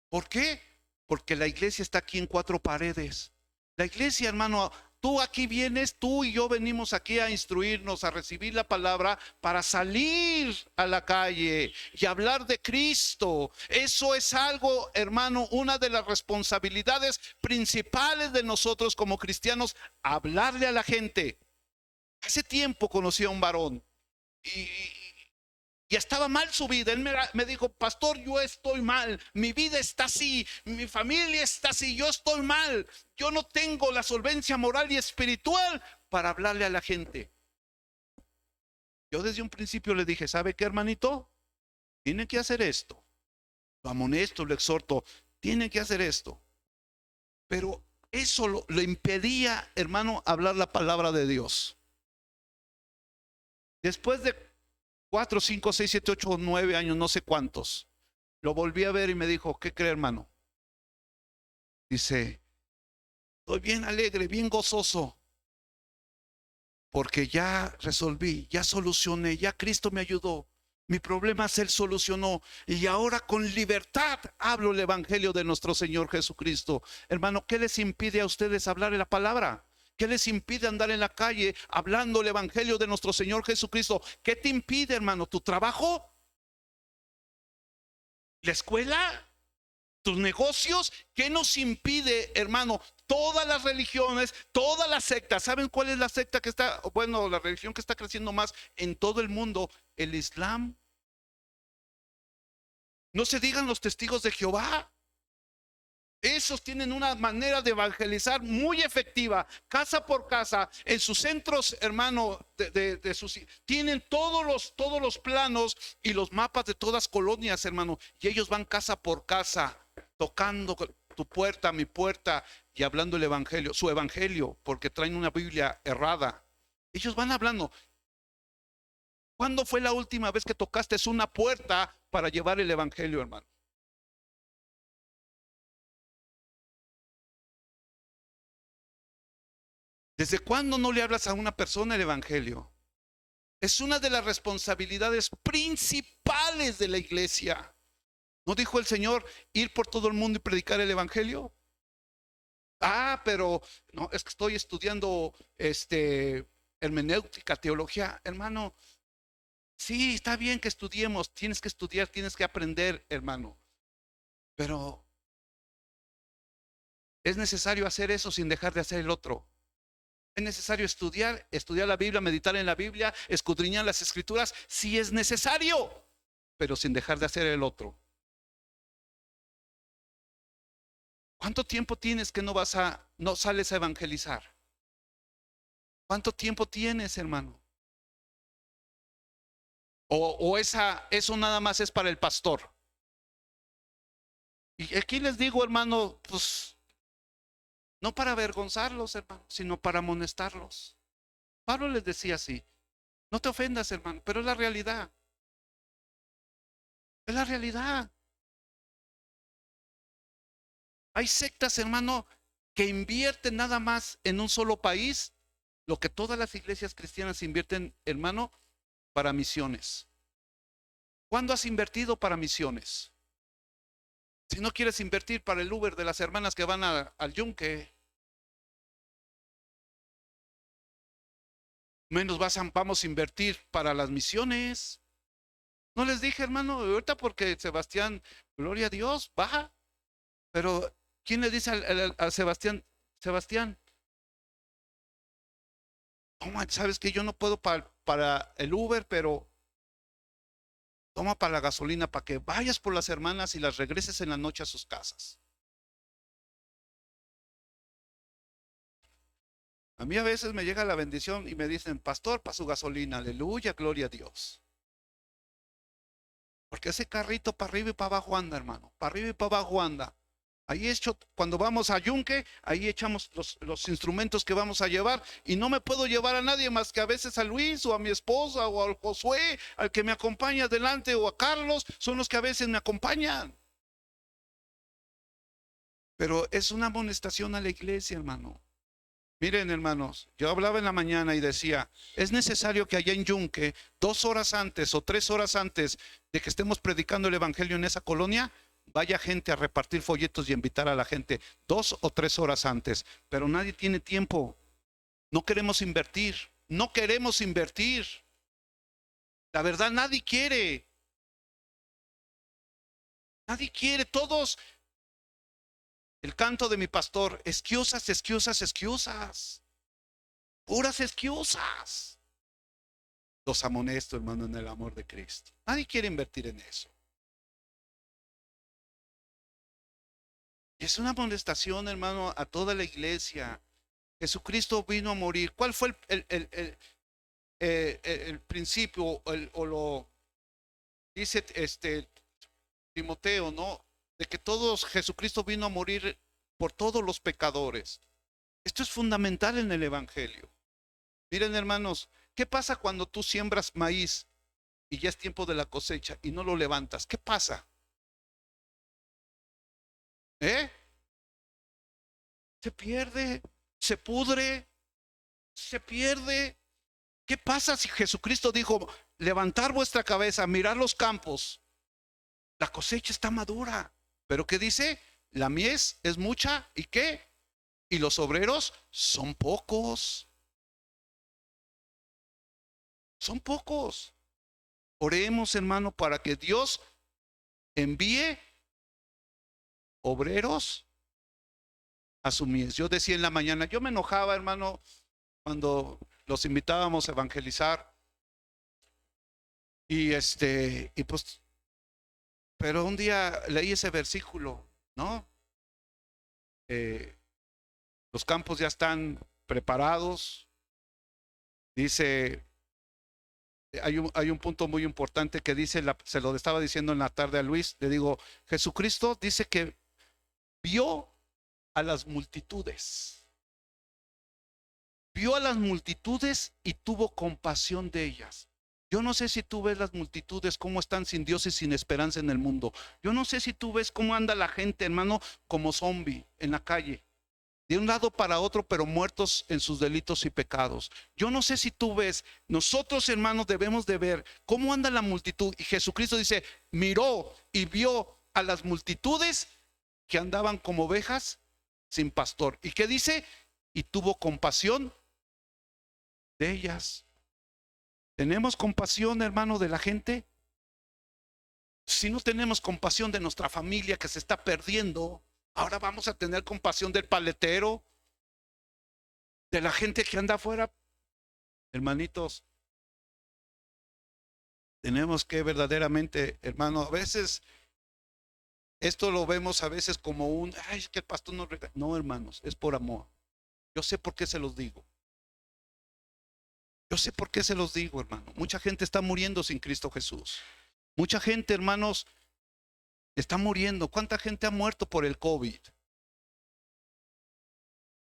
¿Por qué? Porque la iglesia está aquí en 4 paredes. La iglesia, hermano, tú aquí vienes, tú y yo venimos aquí a instruirnos, a recibir la palabra para salir a la calle y hablar de Cristo. Eso es algo, hermano, una de las responsabilidades principales de nosotros como cristianos, hablarle a la gente. Hace tiempo conocí a un varón y estaba mal su vida. Él me dijo, pastor, yo estoy mal, mi vida está así, mi familia está así, yo estoy mal, yo no tengo la solvencia moral y espiritual para hablarle a la gente. Yo desde un principio le dije, ¿sabe qué, hermanito? Tiene que hacer esto. Lo amonesto, lo exhorto, tiene que hacer esto. Pero eso lo impedía, hermano, hablar la palabra de Dios. Después de 4, 5, 6, 7, 8, 9 años, no sé cuántos, lo volví a ver y me dijo, ¿qué cree, hermano? Dice, estoy bien alegre, bien gozoso, porque ya resolví, ya solucioné, ya Cristo me ayudó. Mi problema se solucionó y ahora con libertad hablo el evangelio de nuestro Señor Jesucristo. Hermano, ¿qué les impide a ustedes hablar la palabra? ¿Qué les impide andar en la calle hablando el evangelio de nuestro Señor Jesucristo? ¿Qué te impide, hermano? ¿Tu trabajo? ¿La escuela? ¿Tus negocios? ¿Qué nos impide, hermano? Todas las religiones, todas las sectas. ¿Saben cuál es la secta que está, bueno, la religión que está creciendo más en todo el mundo? El Islam. No se digan los testigos de Jehová. Esos tienen una manera de evangelizar muy efectiva, casa por casa, en sus centros, hermano, tienen todos los planos y los mapas de todas colonias, hermano, y ellos van casa por casa, tocando tu puerta, mi puerta, y hablando el evangelio, su evangelio, porque traen una Biblia errada. Ellos van hablando. ¿Cuándo fue la última vez que tocaste una puerta para llevar el evangelio, hermano? ¿Desde cuándo no le hablas a una persona el evangelio? Es una de las responsabilidades principales de la iglesia. ¿No dijo el Señor ir por todo el mundo y predicar el evangelio? Ah, pero no, es que estoy estudiando hermenéutica, teología, hermano. Sí, está bien que estudiemos, tienes que estudiar, tienes que aprender, hermano. Pero es necesario hacer eso sin dejar de hacer el otro. Es necesario estudiar la Biblia, meditar en la Biblia, escudriñar las escrituras, si es necesario, pero sin dejar de hacer el otro. ¿Cuánto tiempo tienes que no sales a evangelizar? ¿Cuánto tiempo tienes, hermano? O eso nada más es para el pastor. Y aquí les digo, hermano, pues no para avergonzarlos, hermano, sino para amonestarlos. Pablo les decía así: no te ofendas, hermano, pero es la realidad. Es la realidad. Hay sectas, hermano, que invierten nada más en un solo país lo que todas las iglesias cristianas invierten, hermano, para misiones. ¿Cuándo has invertido para misiones? Si no quieres invertir para el Uber de las hermanas que van al Yunque, menos vamos a invertir para las misiones. No les dije, hermano, ahorita porque Sebastián, gloria a Dios, baja. Pero ¿quién le dice a Sebastián? Sebastián, toma, sabes que yo no puedo para el Uber, pero toma para la gasolina, para que vayas por las hermanas y las regreses en la noche a sus casas. A mí a veces me llega la bendición y me dicen: pastor, para su gasolina, aleluya, gloria a Dios. Porque ese carrito para arriba y para abajo anda, hermano, para arriba y para abajo anda. Ahí cuando vamos a Yunque, ahí echamos los instrumentos que vamos a llevar, y no me puedo llevar a nadie más que a veces a Luis o a mi esposa o al Josué, al que me acompaña adelante, o a Carlos, son los que a veces me acompañan. Pero es una amonestación a la iglesia, hermano. Miren, hermanos, yo hablaba en la mañana y decía: es necesario que allá en Yunque, 2 horas antes o 3 horas antes de que estemos predicando el evangelio en esa colonia, vaya gente a repartir folletos y invitar a la gente 2 o 3 horas antes. Pero nadie tiene tiempo. No queremos invertir. No queremos invertir. La verdad, nadie quiere. Nadie quiere. Todos. El canto de mi pastor: excusas, excusas, excusas. Puras excusas. Los amonesto, hermano, en el amor de Cristo. Nadie quiere invertir en eso. Es una amonestación, hermano, a toda la iglesia. Jesucristo vino a morir. ¿Cuál fue el principio? O lo dice Timoteo, ¿no? De que Jesucristo vino a morir por todos los pecadores. Esto es fundamental en el evangelio. Miren, hermanos, ¿qué pasa cuando tú siembras maíz y ya es tiempo de la cosecha y no lo levantas? ¿Qué pasa? Se pierde, se pudre, se pierde. ¿Qué pasa si Jesucristo dijo: levantar vuestra cabeza, mirar los campos? La cosecha está madura. Pero ¿qué dice? La mies es mucha, ¿y qué? Y los obreros son pocos. Son pocos. Oremos, hermano, para que Dios envíe obreros a su mies. Yo decía en la mañana, yo me enojaba, hermano, cuando los invitábamos a evangelizar. Y pues, pero un día leí ese versículo, ¿no? Los campos ya están preparados. Dice, hay un punto muy importante que dice, se lo estaba diciendo en la tarde a Luis, le digo: Jesucristo dice que vio a las multitudes. Vio a las multitudes y tuvo compasión de ellas. Yo no sé si tú ves las multitudes cómo están sin Dios y sin esperanza en el mundo. Yo no sé si tú ves cómo anda la gente, hermano, como zombie en la calle, de un lado para otro, pero muertos en sus delitos y pecados. Yo no sé si tú ves. Nosotros, hermanos, debemos de ver cómo anda la multitud. Y Jesucristo dice: miró y vio a las multitudes que andaban como ovejas sin pastor. ¿Y qué dice? Y tuvo compasión de ellas. ¿Tenemos compasión, hermano, de la gente? Si no tenemos compasión de nuestra familia que se está perdiendo, ahora vamos a tener compasión del paletero, de la gente que anda afuera. Hermanitos, tenemos que verdaderamente, hermano, a veces esto lo vemos a veces como un, ay, es que el pastor no regaña. No, hermanos, es por amor. Yo sé por qué se los digo. Yo sé por qué se los digo, hermano. Mucha gente está muriendo sin Cristo Jesús. Mucha gente, hermanos, está muriendo. ¿Cuánta gente ha muerto por el COVID?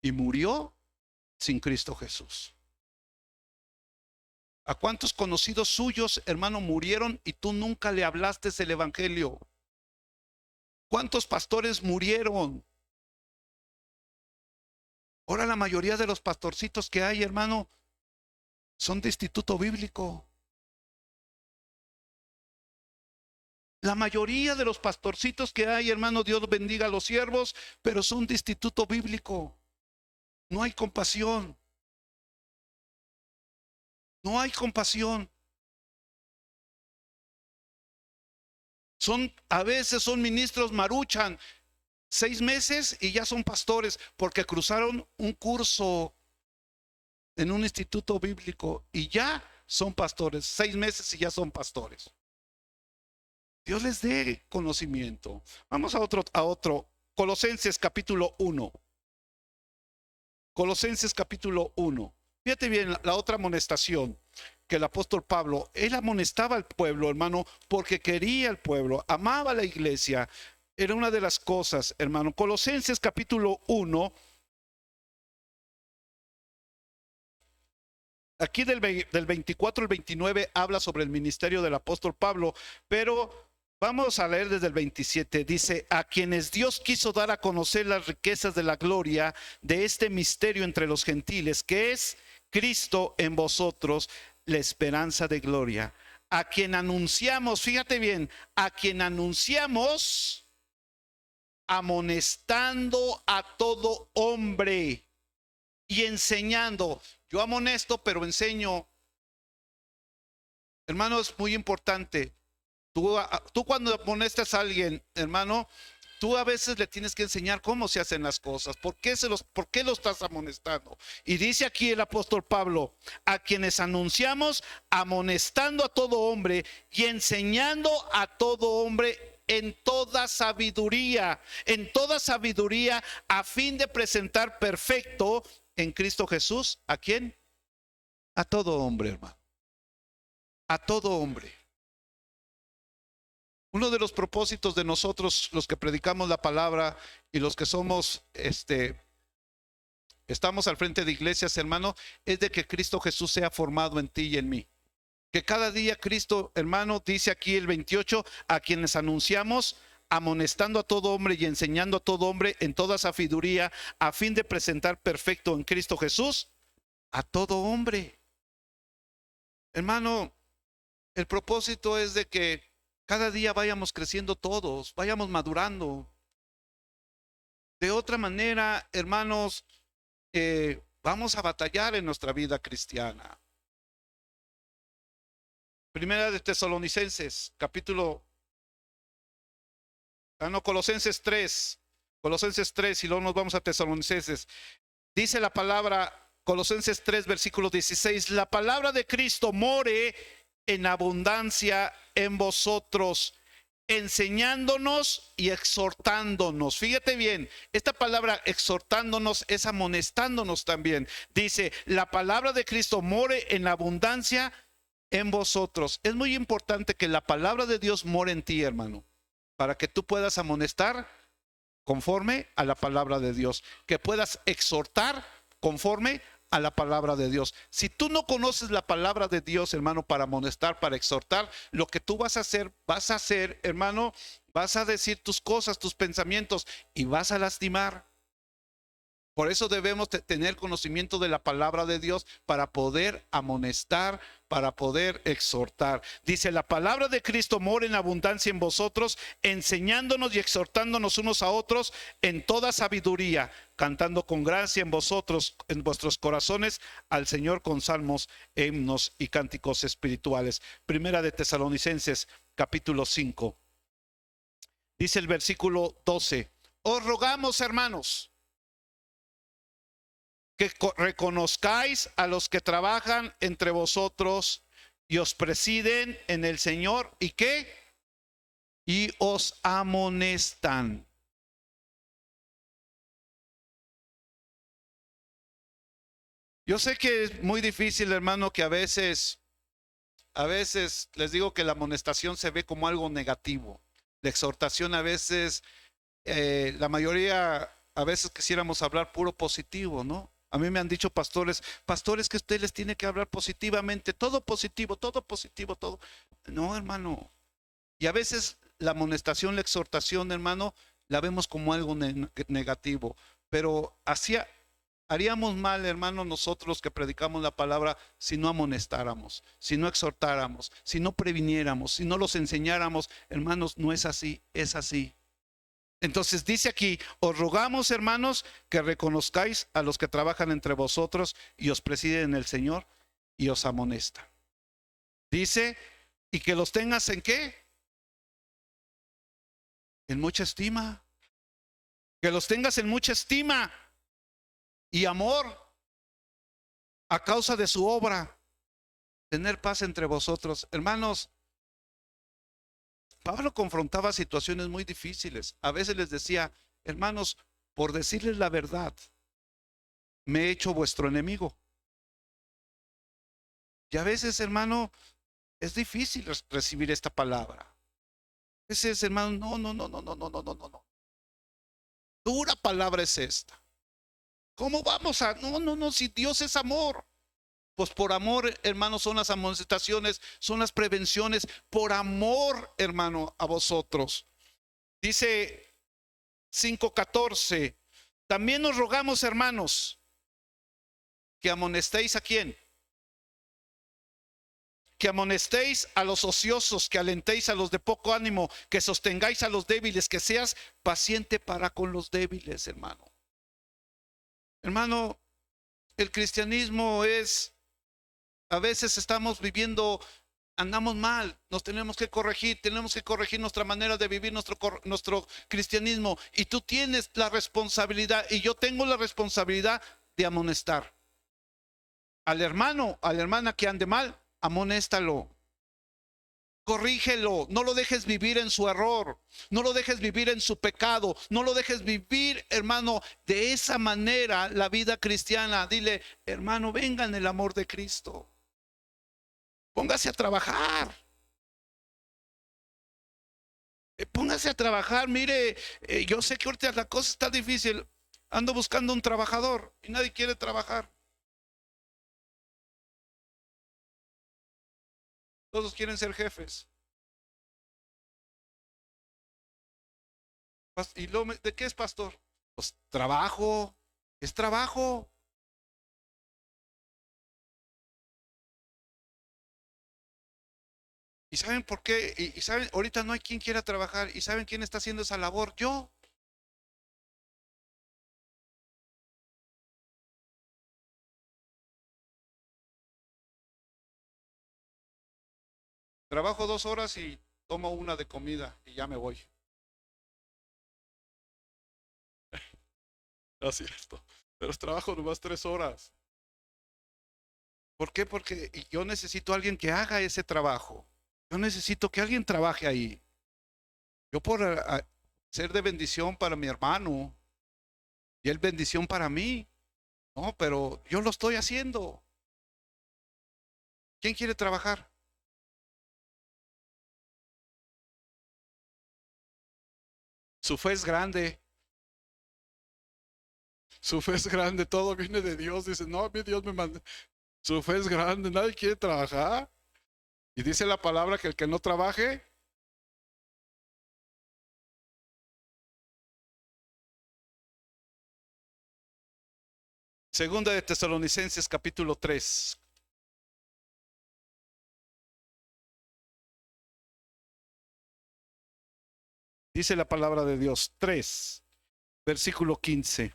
Y murió sin Cristo Jesús. ¿A cuántos conocidos suyos, hermano, murieron y tú nunca le hablaste el evangelio? ¿Cuántos pastores murieron? Ahora la mayoría de los pastorcitos que hay, hermano, son de instituto bíblico. La mayoría de los pastorcitos que hay, hermano, Dios bendiga a los siervos, pero son de instituto bíblico. No hay compasión. No hay compasión. A veces son ministros maruchan, 6 meses y ya son pastores porque cruzaron un curso en un instituto bíblico y ya son pastores. 6 meses y ya son pastores. Dios les dé conocimiento. Vamos a otro. Colosenses capítulo 1. Colosenses capítulo 1. Fíjate bien la otra amonestación que el apóstol Pablo, él amonestaba al pueblo, hermano, porque quería al pueblo, amaba a la iglesia. Era una de las cosas, hermano. Colosenses capítulo 1. Aquí del 24 al 29 habla sobre el ministerio del apóstol Pablo, pero vamos a leer desde el 27. Dice, a quienes Dios quiso dar a conocer las riquezas de la gloria de este misterio entre los gentiles, que es Cristo en vosotros, la esperanza de gloria. A quien anunciamos, fíjate bien, a quien anunciamos amonestando a todo hombre y enseñando. Yo amonesto, pero enseño. Hermano, es muy importante. Tú cuando amonestas a alguien, hermano, tú a veces le tienes que enseñar cómo se hacen las cosas. ¿Por qué lo estás amonestando? Y dice aquí el apóstol Pablo, a quienes anunciamos amonestando a todo hombre y enseñando a todo hombre en toda sabiduría, a fin de presentar perfecto en Cristo Jesús. ¿A quién? A todo hombre, hermano. A todo hombre. Uno de los propósitos de nosotros, los que predicamos la palabra y los que somos, estamos al frente de iglesias, hermano, es de que Cristo Jesús sea formado en ti y en mí. Que cada día Cristo, hermano, dice aquí el 28, a quienes anunciamos, amonestando a todo hombre y enseñando a todo hombre en toda sabiduría, a fin de presentar perfecto en Cristo Jesús a todo hombre. Hermano, el propósito es de que cada día vayamos creciendo todos, vayamos madurando. De otra manera, hermanos, vamos a batallar en nuestra vida cristiana. Primera de Tesalonicenses, Colosenses 3. Colosenses 3 y luego nos vamos a Tesalonicenses. Dice la palabra, Colosenses 3, versículo 16, la palabra de Cristo more en abundancia en vosotros, enseñándonos y exhortándonos. Fíjate bien, esta palabra exhortándonos es amonestándonos también. Dice, la palabra de Cristo more en abundancia en vosotros. Es muy importante que la palabra de Dios more en ti, hermano, para que tú puedas amonestar conforme a la palabra de Dios, que puedas exhortar conforme a la palabra de Dios. Si tú no conoces la palabra de Dios, hermano, para amonestar, para exhortar, lo que tú vas a hacer, hermano, vas a decir tus cosas, tus pensamientos y vas a lastimar. Por eso debemos tener conocimiento de la palabra de Dios para poder amonestar, para poder exhortar. Dice, la palabra de Cristo mora en abundancia en vosotros, enseñándonos y exhortándonos unos a otros en toda sabiduría, cantando con gracia en vosotros, en vuestros corazones, al Señor con salmos, himnos y cánticos espirituales. Primera de Tesalonicenses, capítulo 5. Dice el versículo 12, os rogamos, hermanos, que reconozcáis a los que trabajan entre vosotros y os presiden en el Señor y que y os amonestan. Yo sé que es muy difícil, hermano, que a veces les digo que la amonestación se ve como algo negativo. La exhortación a veces, la mayoría, a veces quisiéramos hablar puro positivo, ¿no? A mí me han dicho pastores que usted les tiene que hablar positivamente, todo positivo, todo positivo, todo. No, hermano. Y a veces la amonestación, la exhortación, hermano, la vemos como algo negativo. Pero haríamos mal, hermano, nosotros que predicamos la palabra, si no amonestáramos, si no exhortáramos, si no previniéramos, si no los enseñáramos. Hermanos, no es así, es así. Entonces dice aquí, os rogamos, hermanos, que reconozcáis a los que trabajan entre vosotros y os presiden el Señor y os amonesta. Dice, y que los tengas en qué? En mucha estima. Que los tengas en mucha estima y amor a causa de su obra. Tener paz entre vosotros. Hermanos, Pablo confrontaba situaciones muy difíciles. A veces les decía, hermanos, por decirles la verdad, me he hecho vuestro enemigo. Y a veces, hermano, es difícil recibir esta palabra. A veces, hermano, no. Dura palabra es esta. ¿Cómo vamos a? No, si Dios es amor. Pues por amor, hermano, son las amonestaciones, son las prevenciones, por amor, hermano, a vosotros. Dice 5:14, también nos rogamos, hermanos, que amonestéis a quién, que amonestéis a los ociosos, que alentéis a los de poco ánimo, que sostengáis a los débiles, que seas paciente para con los débiles, hermano. Hermano, el cristianismo es, a veces estamos viviendo, andamos mal, nos tenemos que corregir nuestra manera de vivir nuestro cristianismo. Y tú tienes la responsabilidad, y yo tengo la responsabilidad de amonestar al hermano, a la hermana que ande mal. Amonéstalo, corrígelo, no lo dejes vivir en su error, no lo dejes vivir en su pecado, no lo dejes vivir, hermano, de esa manera la vida cristiana. Dile, hermano, venga en el amor de Cristo, póngase a trabajar. Póngase a trabajar. Mire, yo sé que ahorita la cosa está difícil. Ando buscando un trabajador y nadie quiere trabajar. Todos quieren ser jefes. ¿Y de qué es pastor? Pues trabajo, es trabajo. ¿Y saben por qué? Y saben, ahorita no hay quien quiera trabajar. ¿Y saben quién está haciendo esa labor? Yo. Trabajo 2 horas y tomo una de comida y ya me voy. Así es esto. Pero trabajo nomás 3 horas. ¿Por qué? Porque yo necesito a alguien que haga ese trabajo. Yo necesito que alguien trabaje ahí. Yo por ser de bendición para mi hermano y él bendición para mí. No, pero yo lo estoy haciendo. ¿Quién quiere trabajar? Su fe es grande. Su fe es grande. Todo viene de Dios. Dice, no, mi Dios me manda. Su fe es grande. Nadie quiere trabajar. Y dice la palabra que el que no trabaje, Segunda de Tesalonicenses capítulo 3. Dice la palabra de Dios, 3, versículo 15.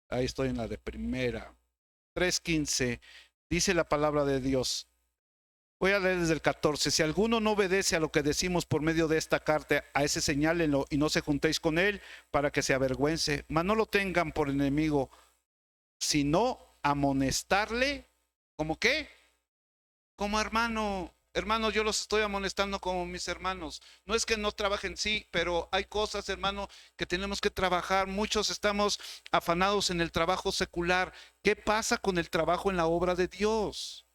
Ahí estoy en la de primera. 3:15. Dice la palabra de Dios. Voy a leer desde el 14. Si alguno no obedece a lo que decimos por medio de esta carta, a ese señálenlo y no se juntéis con él para que se avergüence. Mas no lo tengan por enemigo, sino amonestarle. ¿Cómo qué? Como hermano. Hermano, yo los estoy amonestando como mis hermanos. No es que no trabajen, sí, pero hay cosas, hermano, que tenemos que trabajar. Muchos estamos afanados en el trabajo secular. ¿Qué pasa con el trabajo en la obra de Dios?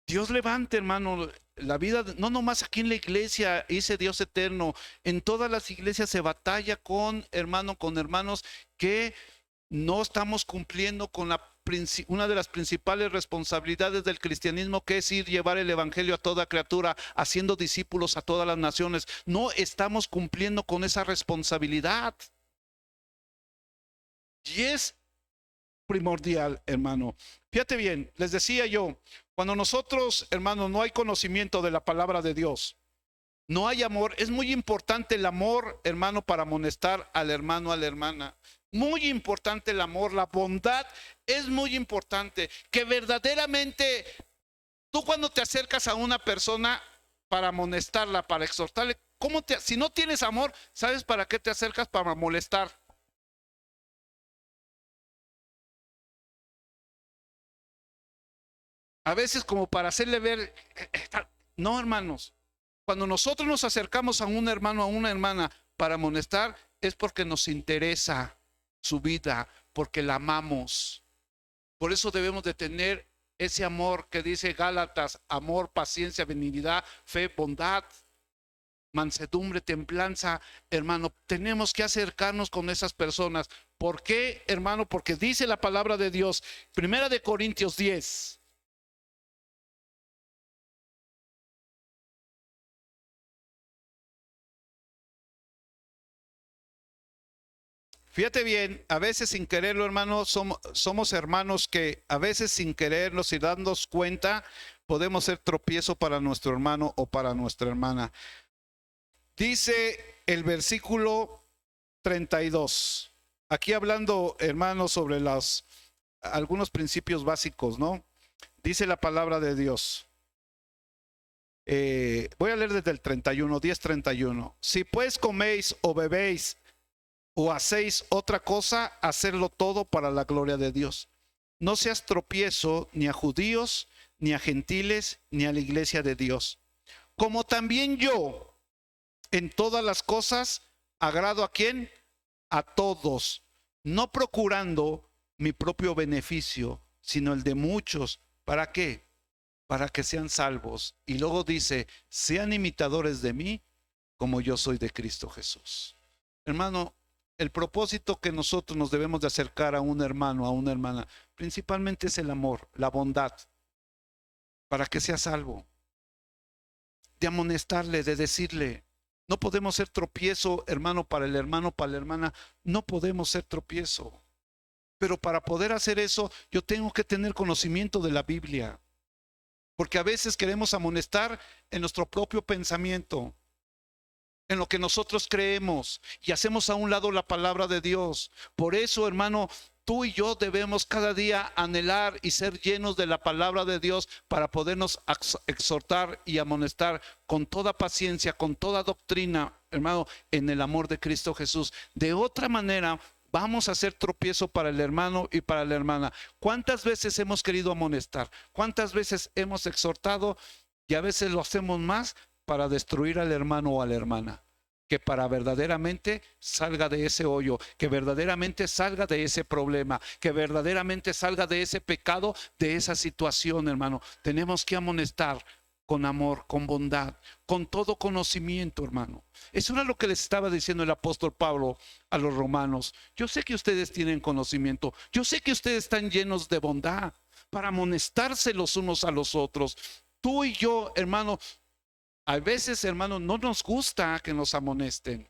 Dios levante, hermano, la vida, no nomás aquí en la iglesia, dice Dios eterno, en todas las iglesias se batalla con, hermano, con hermanos que no estamos cumpliendo con una de las principales responsabilidades del cristianismo, que es ir llevar el evangelio a toda criatura, haciendo discípulos a todas las naciones. No estamos cumpliendo con esa responsabilidad. Y es primordial, hermano. Fíjate bien, les decía yo, cuando nosotros, hermano, no hay conocimiento de la palabra de Dios, no hay amor, es muy importante el amor, hermano, para amonestar al hermano, a la hermana. Muy importante el amor, la bondad es muy importante. Que verdaderamente tú, cuando te acercas a una persona para amonestarla, para exhortarle, si no tienes amor, ¿sabes para qué te acercas? Para molestar. A veces como para hacerle ver, no, hermanos. Cuando nosotros nos acercamos a un hermano, a una hermana para amonestar, es porque nos interesa su vida, porque la amamos. Por eso debemos de tener ese amor que dice Gálatas: amor, paciencia, benignidad, fe, bondad, mansedumbre, templanza. Hermano, tenemos que acercarnos con esas personas. ¿Por qué, hermano? Porque dice la palabra de Dios, Primera de Corintios 10. Fíjate bien, a veces sin quererlo, hermano, somos hermanos que a veces sin querernos y darnos cuenta, podemos ser tropiezo para nuestro hermano o para nuestra hermana. Dice el versículo 32. Aquí hablando, hermanos, sobre algunos principios básicos, ¿no? Dice la palabra de Dios. Voy a leer desde el 31, 10:31. Si pues coméis o bebéis o hacéis otra cosa, hacerlo todo para la gloria de Dios. No seas tropiezo ni a judíos, ni a gentiles, ni a la iglesia de Dios. Como también yo, en todas las cosas, agrado a quién? A todos, no procurando mi propio beneficio, sino el de muchos. ¿Para qué? Para que sean salvos. Y luego dice, sean imitadores de mí, como yo soy de Cristo Jesús. Hermano, el propósito que nosotros nos debemos de acercar a un hermano, a una hermana, principalmente es el amor, la bondad, para que sea salvo. De amonestarle, de decirle, no podemos ser tropiezo, hermano, para el hermano, para la hermana, no podemos ser tropiezo. Pero para poder hacer eso, yo tengo que tener conocimiento de la Biblia. Porque a veces queremos amonestar en nuestro propio pensamiento, en lo que nosotros creemos, y hacemos a un lado la palabra de Dios. Por eso, hermano, tú y yo debemos cada día anhelar y ser llenos de la palabra de Dios para podernos exhortar y amonestar con toda paciencia, con toda doctrina, hermano, en el amor de Cristo Jesús. De otra manera, vamos a ser tropiezo para el hermano y para la hermana. ¿Cuántas veces hemos querido amonestar? ¿Cuántas veces hemos exhortado? Y a veces lo hacemos más para destruir al hermano o a la hermana, que para verdaderamente salga de ese hoyo, que verdaderamente salga de ese problema, que verdaderamente salga de ese pecado, de esa situación, hermano. Tenemos que amonestar con amor, con bondad, con todo conocimiento, hermano. Eso era lo que les estaba diciendo el apóstol Pablo a los romanos. Yo sé que ustedes tienen conocimiento, yo sé que ustedes están llenos de bondad para amonestarse los unos a los otros. Tú y yo, hermano, a veces, hermano, no nos gusta que nos amonesten.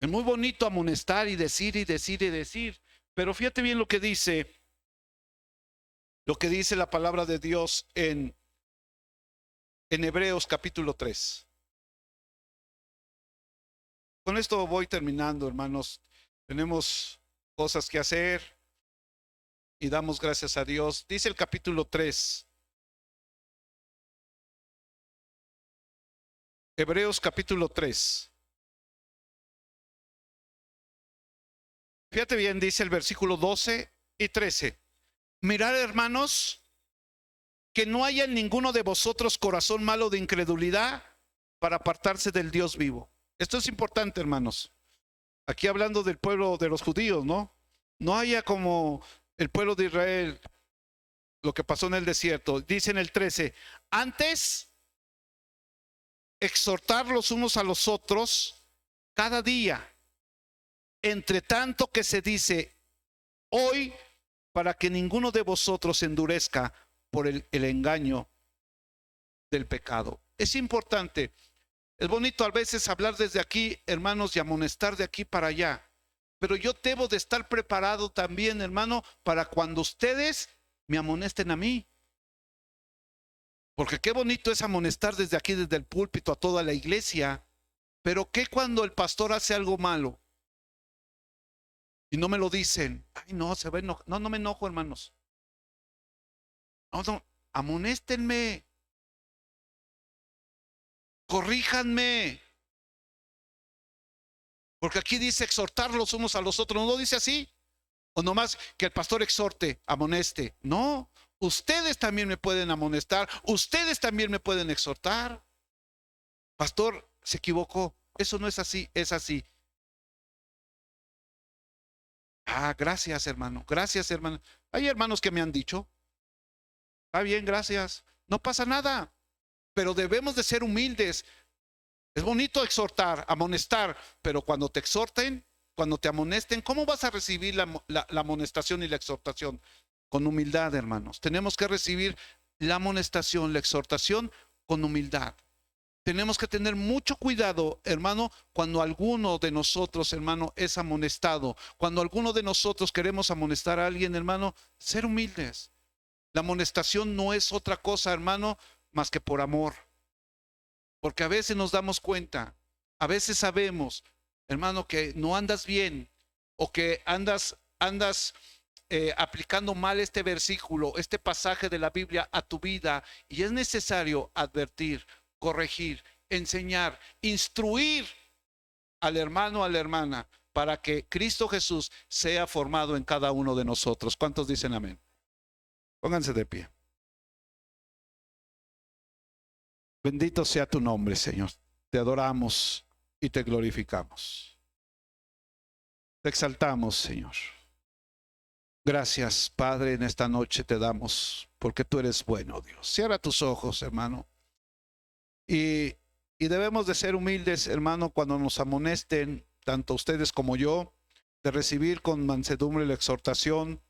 Es muy bonito amonestar y decir y decir y decir, pero fíjate bien lo que dice la palabra de Dios en Hebreos capítulo 3. Con esto voy terminando, hermanos. Tenemos cosas que hacer y damos gracias a Dios. Dice el capítulo 3. Hebreos capítulo 3. Fíjate bien, dice el versículo 12 y 13. Mirad, hermanos, que no haya en ninguno de vosotros corazón malo de incredulidad para apartarse del Dios vivo. Esto es importante, hermanos. Aquí hablando del pueblo de los judíos, ¿no? No haya como el pueblo de Israel, lo que pasó en el desierto. Dice en el 13, antes exhortar los unos a los otros cada día, entre tanto que se dice hoy, para que ninguno de vosotros se endurezca por el engaño del pecado. Es importante, es bonito a veces hablar desde aquí, hermanos, y amonestar de aquí para allá, pero yo debo de estar preparado también, hermano, para cuando ustedes me amonesten a mí. Porque qué bonito es amonestar desde aquí, desde el púlpito a toda la iglesia, pero qué cuando el pastor hace algo malo y no me lo dicen. Ay, no, se va a enojar. No, no me enojo, hermanos. No, no, amonéstenme, corríjanme. Porque aquí dice exhortar los unos a los otros, ¿no dice así? O nomás que el pastor exhorte, amoneste. No, ustedes también me pueden amonestar, ustedes también me pueden exhortar. Pastor, se equivocó, eso no es así, es así. Ah, gracias, hermano, gracias, hermano. Hay hermanos que me han dicho, está bien, gracias, no pasa nada, pero debemos de ser humildes. Es bonito exhortar, amonestar, pero cuando te exhorten, cuando te amonesten, ¿cómo vas a recibir la amonestación y la exhortación? Con humildad, hermanos. Tenemos que recibir la amonestación, la exhortación con humildad. Tenemos que tener mucho cuidado, hermano, cuando alguno de nosotros, hermano, es amonestado. Cuando alguno de nosotros queremos amonestar a alguien, hermano, ser humildes. La amonestación no es otra cosa, hermano, más que por amor. Porque a veces nos damos cuenta, a veces sabemos, hermano, que no andas bien o que andas aplicando mal este versículo, este pasaje de la Biblia a tu vida, y es necesario advertir, corregir, enseñar, instruir al hermano, a la hermana, para que Cristo Jesús sea formado en cada uno de nosotros. ¿Cuántos dicen amén? Pónganse de pie. Bendito sea tu nombre, Señor. Te adoramos y te glorificamos. Te exaltamos, Señor. Gracias, Padre, en esta noche te damos, porque tú eres bueno, Dios. Cierra tus ojos, hermano. Y debemos de ser humildes, hermano, cuando nos amonesten, tanto ustedes como yo, de recibir con mansedumbre la exhortación,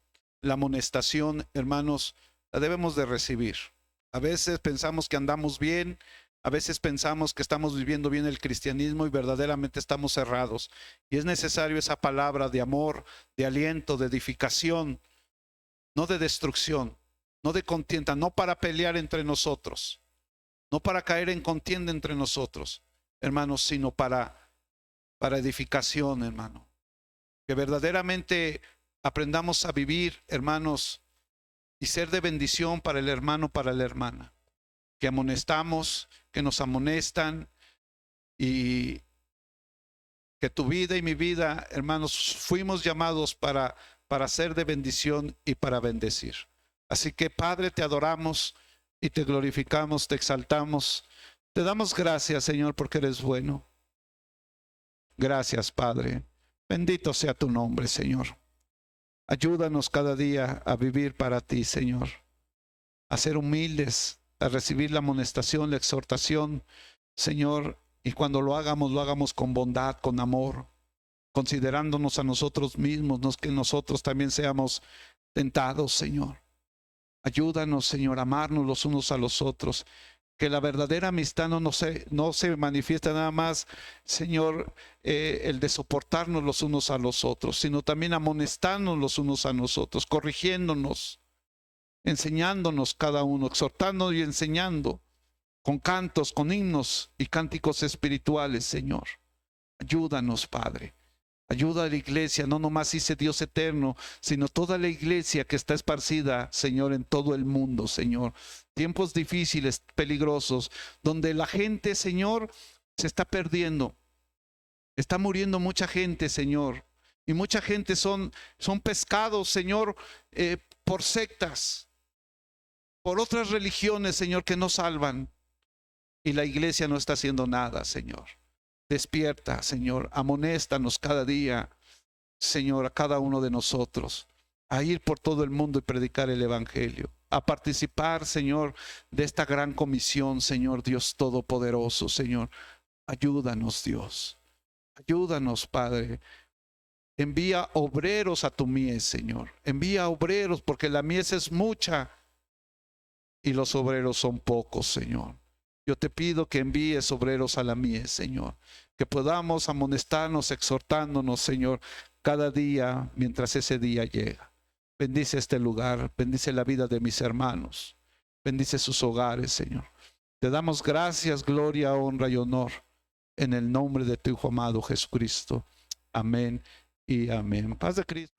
la amonestación, hermanos, la debemos de recibir. A veces pensamos que andamos bien, a veces pensamos que estamos viviendo bien el cristianismo y verdaderamente estamos cerrados. Y es necesario esa palabra de amor, de aliento, de edificación, no de destrucción, no de contienda, no para pelear entre nosotros, no para caer en contienda entre nosotros, hermanos, sino para edificación, hermano. Que verdaderamente aprendamos a vivir, hermanos, y ser de bendición para el hermano, para la hermana. Que amonestamos, que nos amonestan, y que tu vida y mi vida, hermanos, fuimos llamados para ser de bendición y para bendecir. Así que, Padre, te adoramos y te glorificamos, te exaltamos. Te damos gracias, Señor, porque eres bueno. Gracias, Padre. Bendito sea tu nombre, Señor. Ayúdanos cada día a vivir para ti, Señor. A ser humildes, a recibir la amonestación, la exhortación, Señor. Y cuando lo hagamos con bondad, con amor, considerándonos a nosotros mismos, no es que nosotros también seamos tentados, Señor. Ayúdanos, Señor, a amarnos los unos a los otros. que la verdadera amistad no se manifiesta nada más, Señor, el de soportarnos los unos a los otros, sino también amonestarnos los unos a nosotros, corrigiéndonos, enseñándonos cada uno, exhortando y enseñando con cantos, con himnos y cánticos espirituales, Señor. Ayúdanos, Padre. Ayuda a la iglesia, no nomás dice Dios eterno, sino toda la iglesia que está esparcida, Señor, en todo el mundo, Señor. Tiempos difíciles, peligrosos, donde la gente, Señor, se está perdiendo. Está muriendo mucha gente, Señor. Y mucha gente son pescados, Señor, por sectas, por otras religiones, Señor, que no salvan. Y la iglesia no está haciendo nada, Señor. Despierta, Señor, amonéstanos cada día, Señor, a cada uno de nosotros, a ir por todo el mundo y predicar el evangelio, a participar, Señor, de esta gran comisión, Señor Dios Todopoderoso, Señor. Ayúdanos, Dios. Ayúdanos, Padre. Envía obreros a tu mies, Señor. Envía obreros, porque la mies es mucha y los obreros son pocos, Señor. Yo te pido que envíes obreros a la mies, Señor. Que podamos amonestarnos, exhortándonos, Señor, cada día mientras ese día llega. Bendice este lugar, bendice la vida de mis hermanos. Bendice sus hogares, Señor. Te damos gracias, gloria, honra y honor en el nombre de tu Hijo amado Jesucristo. Amén y amén. Paz de Cristo.